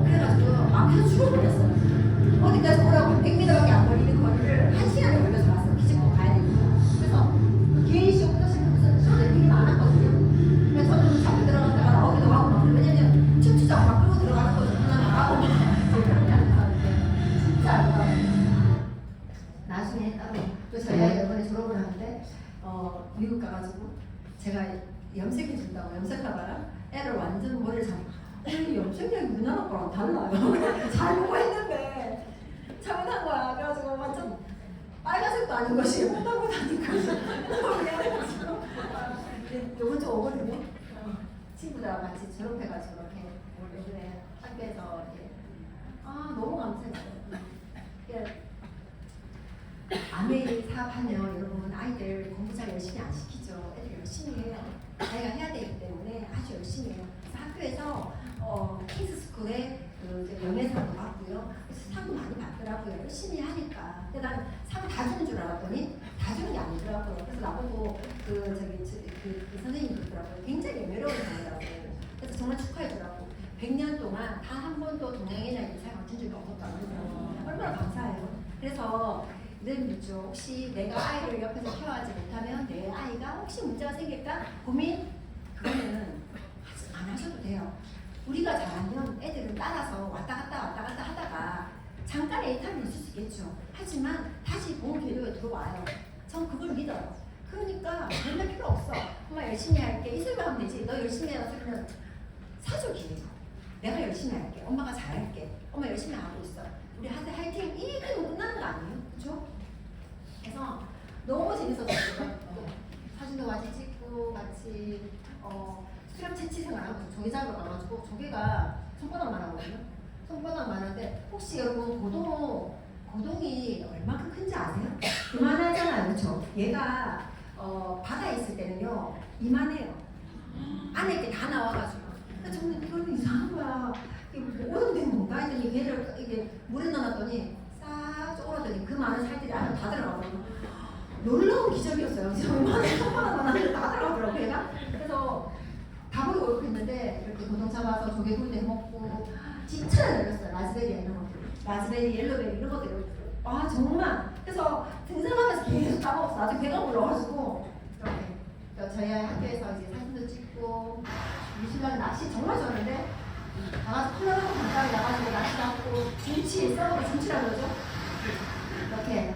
그래가지고 앞에서 죽어버렸어요. 어디까지 오라고 100m밖에 안 걸리는 거리를 1시간에 걸려서 왔어요. 기적으로 가야 되니까. 그래서 개인쇼부터 시작해서 쇼들 되게 많았거든요. 그래서 저는 잡고 들어갔다가 나오기도 하고 막 왜냐면 춤추자고 막 끌고 들어가는 거죠. 하나 나가고 진짜 아름다워요. 나중에 따로 또 저희가 이번에 졸업을 하는데 미국 가가지고 제가 염색해 준다고 염색하다가 애를 완전 머리를 잡고 염색약이 우리나라 거랑 달라요. 잘 보고 했는데 잘못한 거야. 그래가지고 완전 빨간색도 아닌 것이 호당도 아닌 것이 그래가지고 요번 주 오거든요. 친구들하고 같이 졸업해가지고 이렇게 요번에 학교에서 이렇게 너무 감사했어요. 아메 사업하면 여러분 아이들 공부 잘 열심히 안 시키죠. 애들 열심히 해요. 자기가 해야 되기 때문에 아주 열심히 해요. 그래서 학교에서 킹스스쿨에 그 연예상도 받고요. 그래서 상도 많이 받더라고요. 열심히 하니까. 근데 난 상 다 주는 줄 알았더니 다 주는 게 아니더라고요. 그래서 나보고 그 선생님이 그러더라고요. 굉장히 외로운 상이라고. 그래서 정말 축하해주라고. 100년 동안 단 한 번도 동양인이나 인상을 준 적이 없었다고. 얼마나 감사해요. 그래서 늘 묻죠. 혹시 내가 아이를 옆에서 케어하지 못하면 내 아이가 혹시 문제가 생길까? 고민? 그거는 안 하셔도 돼요. 우리가 잘하면 애들은 따라서 왔다 갔다 하다가 잠깐의 이탈이 있을 수 있겠죠. 하지만 다시 보호 궤도에 들어와요. 전 그걸 믿어요. 그러니까 맨날 필요 없어. 엄마 열심히 할게. 이 소리만 하면 되지. 너 열심히 해라 소리는 사족이에요. 내가 열심히 할게. 엄마가 잘할게. 엄마 열심히 하고 있어. 우리 하자 화이팅. 이 얘기는 끝나는 거 아니에요? 그렇죠? 그래서 너무 재밌었어요. 사진도 같이 찍고 같이 수렵 채취 생활하고 조개 잡으러 가가지고 조개가 손바닥만 하거든요. 손바닥만 하는데 혹시 여러분 고동이 얼마큼 큰지 아세요? 이만하잖아요. 그렇죠? 얘가 바다에 있을 때는요 이만해요. 안에 이렇게 다 나와가지고 저는 이거는 이상한 거야. 오염된 건가? 했더니 걔를 이게 물에 넣어놨더니 싹 쪼그라더니 그 많은 살들이 안에 다 들어가더라고요. 놀라운 기적이었어요. 정말 손바닥만 하는데 다 들어가더라고요. 얘가. 그래서 다 버리고 이렇게 했는데 이렇게 고동 잡아서 조개구이도 해먹고 진짜 열렸어요. 라즈베리 이런 것들, 라즈베리, 옐로베리 이런 것들. 아 정말. 그래서 등산하면서 계속 따먹었어. 나중에 배가 불러가지고 이렇게 저희 학교에서 이제 사진도 찍고 미술관 낚시 정말 좋아하는데 나가서 콜라라고 간단히 나가지고 낚시 잡고 김치 썰어서 김치라고 그러죠. 이렇게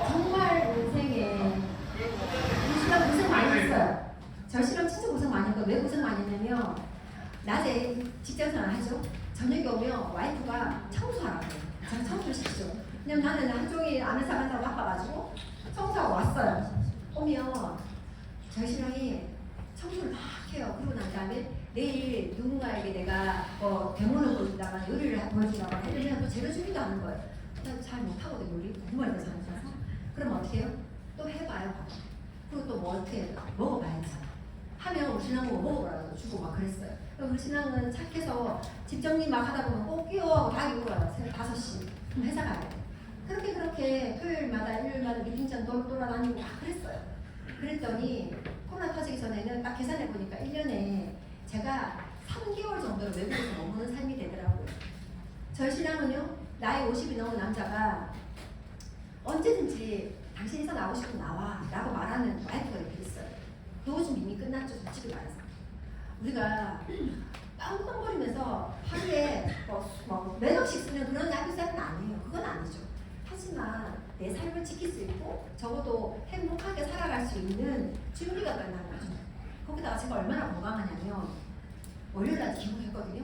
정말 인생에 미술관 고생 많이 했어요. 절실한 진짜 고생 많이 했고 왜 고생 많이 했냐면 낮에 직장생활 하죠. 저녁에 오면 와이프가 청소하라고 해요. 제가 청소를 시키죠. 왜냐면 나는 하루 종일 안에서 간다고 바빠가지고 청소하고 왔어요. 오면 저희 신랑이 청소를 막 해요. 그러고 난 다음에 내일 누군가에게 내가 대본을 보여주다가 요리를 보여주다가 해주면 또 재료 준비도 하는 거예요. 난 잘 못하거든요. 요리 궁금하니까 잘못해서. 그럼 어떻게 해요? 또 해봐요. 그리고 또 뭐 어떻게 해요? 먹어봐야죠. 하면 우리 신랑 뭐 먹어보라고 주고 막 그랬어요. 우리 신랑은 착해서 집 정리 막 하다 보면 꼭 끼워하고 다 이러고 와요. 새벽 5시. 그럼 회사 가야 돼. 그렇게 토요일마다 일요일마다 미팅장 돌아다니고 막 그랬어요. 그랬더니 코로나 터지기 전에는 딱 계산해보니까 1년에 제가 3개월 정도를 외국에서 머무는 삶이 되더라고요. 저희 신랑은요, 나이 50이 넘은 남자가 언제든지 당신이 서 나오고 싶으면 나와 라고 말하는 와이프가 이렇게 있어요. 노후 이미 끝났죠, 솔직히 말해서. 우리가 빵빵거리면서 하루에 몇 억씩 쓰는 그런 라이프스타일은 아니에요. 그건 아니죠. 하지만 내 삶을 지킬 수 있고 적어도 행복하게 살아갈 수 있는 준비가 끝나는 거죠. 거기다가 제가 얼마나 건강하냐면 월요일날 기국했거든요.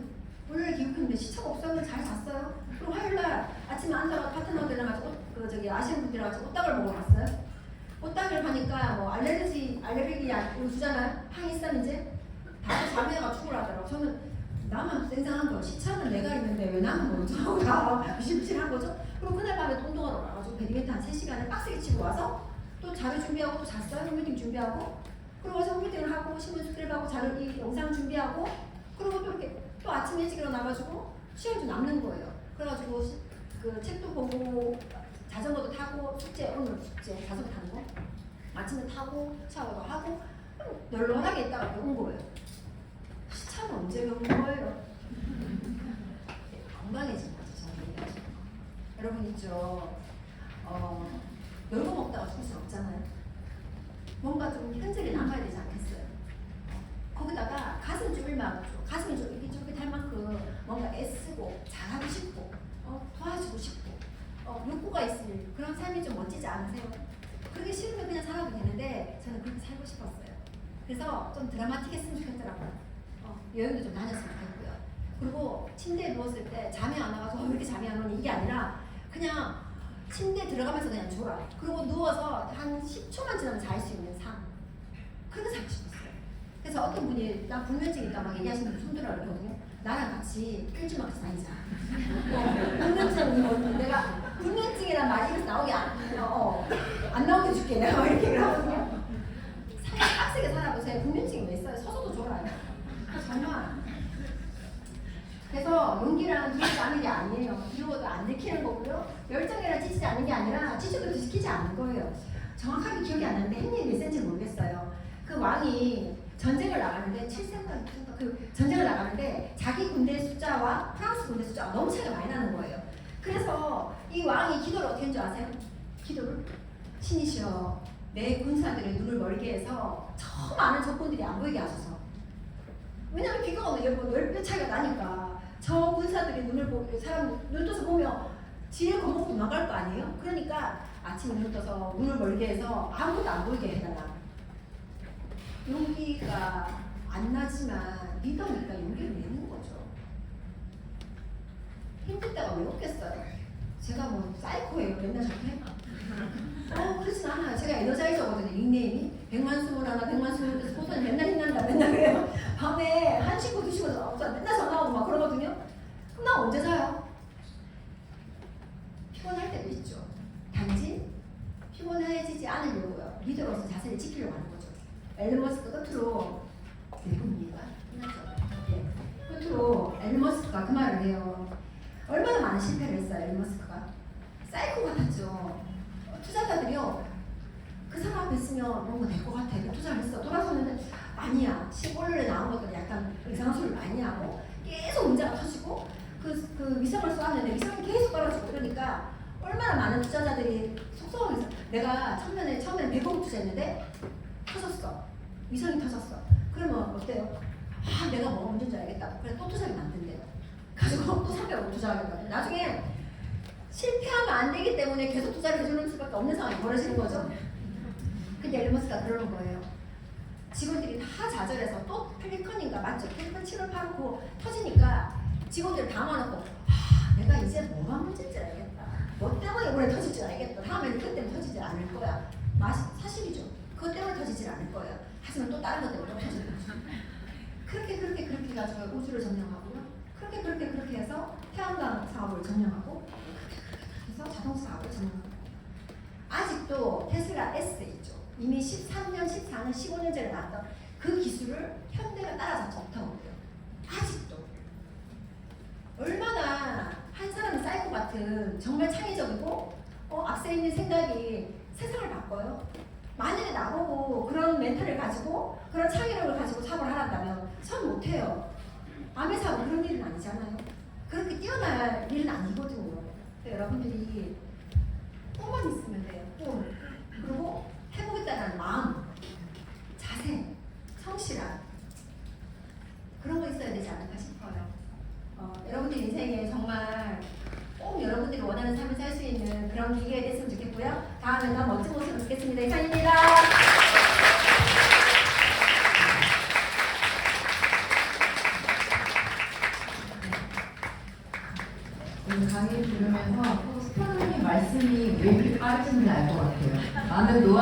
월요일 기국했는데 시차가 없어요. 잘 잤어요. 그리고 화요일날 아침에 앉아서 파트너들이랑 같이 아시안 분들이랑 같이 꽃다발 먹으러 갔어요. 꽃다발 하니까 뭐 알레르기 주잖아요. 항이쌈 이제 다들 잠에가 죽으라더라고. 저는 나만 생생한 거 시차는 내가 있는데 왜 나는 먼저 하고 다 미실미실한 거죠. 그리고 그날 밤에 또 운동하러 가가지고 배드민턴 한 3시간을 빡세게 치고 와서 또 자료 준비하고 또 잤어요. 홈미팅 준비하고 그리고 와서 홈미팅을 하고 신문 스크랩하고 자료 이 영상 준비하고 그리고 또 이렇게 또 아침 일찍 일어나가지고 시간이 좀 남는 거예요. 그래가지고 그 책도 보고 자전거도 타고 오늘 숙제 자전거 타는 거 아침에 타고 샤워도 하고 널널하게 있다가 온 거예요. 시차는 언제 온 거예요? 건강해진 거죠. 저는 여러분 있죠. 놀고 먹다가 죽을 수 없잖아요. 뭔가 좀 현재에 남아야 되지 않겠어요? 거기다가 가슴 좀 일만하죠. 가슴이 좀 이렇게 쫄깃할 만큼 뭔가 애쓰고 잘하고 싶고 도와주고 싶고 욕구가 있을 그런 삶이 좀 멋지지 않으세요? 그게 싫으면 그냥 살아도 되는데 저는 그렇게 살고 싶었어요. 그래서 좀 드라마틱했으면 좋겠더라고요. 여행도 좀 다녔으면 좋겠고요. 그리고 침대에 누웠을 때 잠이 안 와가지고 왜 이렇게 잠이 안 오니 이게 아니라 그냥 침대에 들어가면서 그냥 졸아. 그리고 누워서 한 10초만 지나면 잘 수 있는 삶. 그렇게 살고 싶었어요. 그래서 어떤 분이 나 불면증 있다 막 얘기하시는 분 손들어 그러거든요. 나랑 같이 일주일만 같이 다니자. 불면증 내가 불면증이란 말이 입에서 나오게 안 나오게 해줄게. 내가 이렇게 그러거든요. 빡세게 살아보세요. 불면증이 왜 있어요? 서서도 졸아요. 정말 그래서 용기랑 지치지 않는 게 아니에요. 두려워도 안 들키는 거고요. 열정이랑 지치지 않는 게 아니라 지쳐도 지키지 않는 거예요. 정확하게 기억이 안 나는데 헨리 몇 세인지 모르겠어요. 그 왕이 전쟁을 나가는데 7세인가 그 전쟁을 나가는데 자기 군대 숫자와 프랑스 군대 숫자가 너무 차이가 많이 나는 거예요. 그래서 이 왕이 기도를 어떻게 했는지 아세요? 기도를 신이시여 내 군사들의 눈을 멀게 해서 저 많은 적군들이 안 보이게 하소서. 왜냐면 비가 오면 10배 차이가 나니까 저 군사들의 눈을 보고 사람 눈 떠서 보면 지혜 겁먹고 도망갈 거 아니에요? 그러니까 아침에 눈 떠서 눈을 멀게 해서 아무것도 안 보이게 해달라. 용기가 안 나지만 믿으니까 용기를 내는 거죠. 힘들 때가 왜 없겠어요? 제가 뭐 사이코예요. 맨날 저렇게 그렇진 않아요. 제가 에너자이저거든요. 닉네임이 100만 21 소선이 맨날 힘난다 맨날 그래요. 밤에 1시고 2시고 맨날 전화오고 막 그러거든요. 그럼 나 언제 자요? 피곤할 때도 있죠. 단지 피곤해지지 않으려고요. 리더로서 자세를 지키려고 하는 거죠. 앨런 머스크 끝으로 대부분이가 끝났죠. 예. 끝으로 앨런 머스크가 그 말을 해요. 얼마나 많은 실패를 했어요. 앨런 머스크가 사이코 같았죠. 투자자들이요 그 사람 앞에 있으면 뭔가 될 것 같아. 투자를 했어. 돌아서면 아니야. 시골에 나온 것들 약간 이상한 소리를 많이 하고 계속 문제가 터지고 그 위성을 쏘았는데 위성이 계속 떨어지고 그러니까 얼마나 많은 투자자들이 속상하겠어. 내가 처음에는 100억 투자했는데 터졌어. 위성이 터졌어. 그러면 어때요? 내가 뭐 문제인 줄 알겠다. 그래 또 투자를 만든대요. 가지고 또 300억 투자하겠다. 나중에 실패하면 안 되기 때문에 계속 투자를 해주는 수밖에 없는 상황이 벌어지는 거죠. 근데 앨런 머스크가 그러는 거예요. 직원들이 다 좌절해서 또 펠리컨인가 맞죠? 펠리컨 7월 8월 9 터지니까 직원들 다 모아놓고 내가 이제 뭐가 문제인지 알겠다. 뭐 때문에 이번에 터질지 알겠다. 다음에는 그것 때문에 터지지 않을 거야. 사실이죠. 그것 때문에 터지지 않을 거예요. 하지만 또 다른 것 때문에 또 터지는 거죠. 그렇게 해가지고 우주를 점령하고요. 그렇게 해서 태양광 사업을 점령하고 그래서 자동차 사업을 점령하고 아직도 테슬라 S 있죠. 이미 13년, 14년, 15년 전에 나왔던 그 기술을 현대가 따라잡지 못하고 있고요. 아직도 얼마나 한 사람이 사이코 같은 정말 창의적이고 앞서 있는 생각이 세상을 바꿔요. 만약에 나보고 그런 멘탈을 가지고 그런 창의력을 가지고 사업을 하란다면 전 못해요. 암의 사업은 그런 일은 아니잖아요. 그렇게 뛰어날 일은 아니거든요. 여러분들이 꿈만 있으면 돼요. 꿈. 그리고 해보겠다는 마음, 자세, 성실함 그런 거 있어야 되지 않을까 싶어요. 여러분들 인생에 정말 꼭 여러분들이 원하는 삶을 살 수 있는 그런 기회가 됐으면 좋겠고요. 다음에 더 멋진 모습을 뵙겠습니다. 이상입니다. 강의 들으면서 스파노님 말씀이 왜 이렇게 빠르신지 알 것 같아요. 많은 노하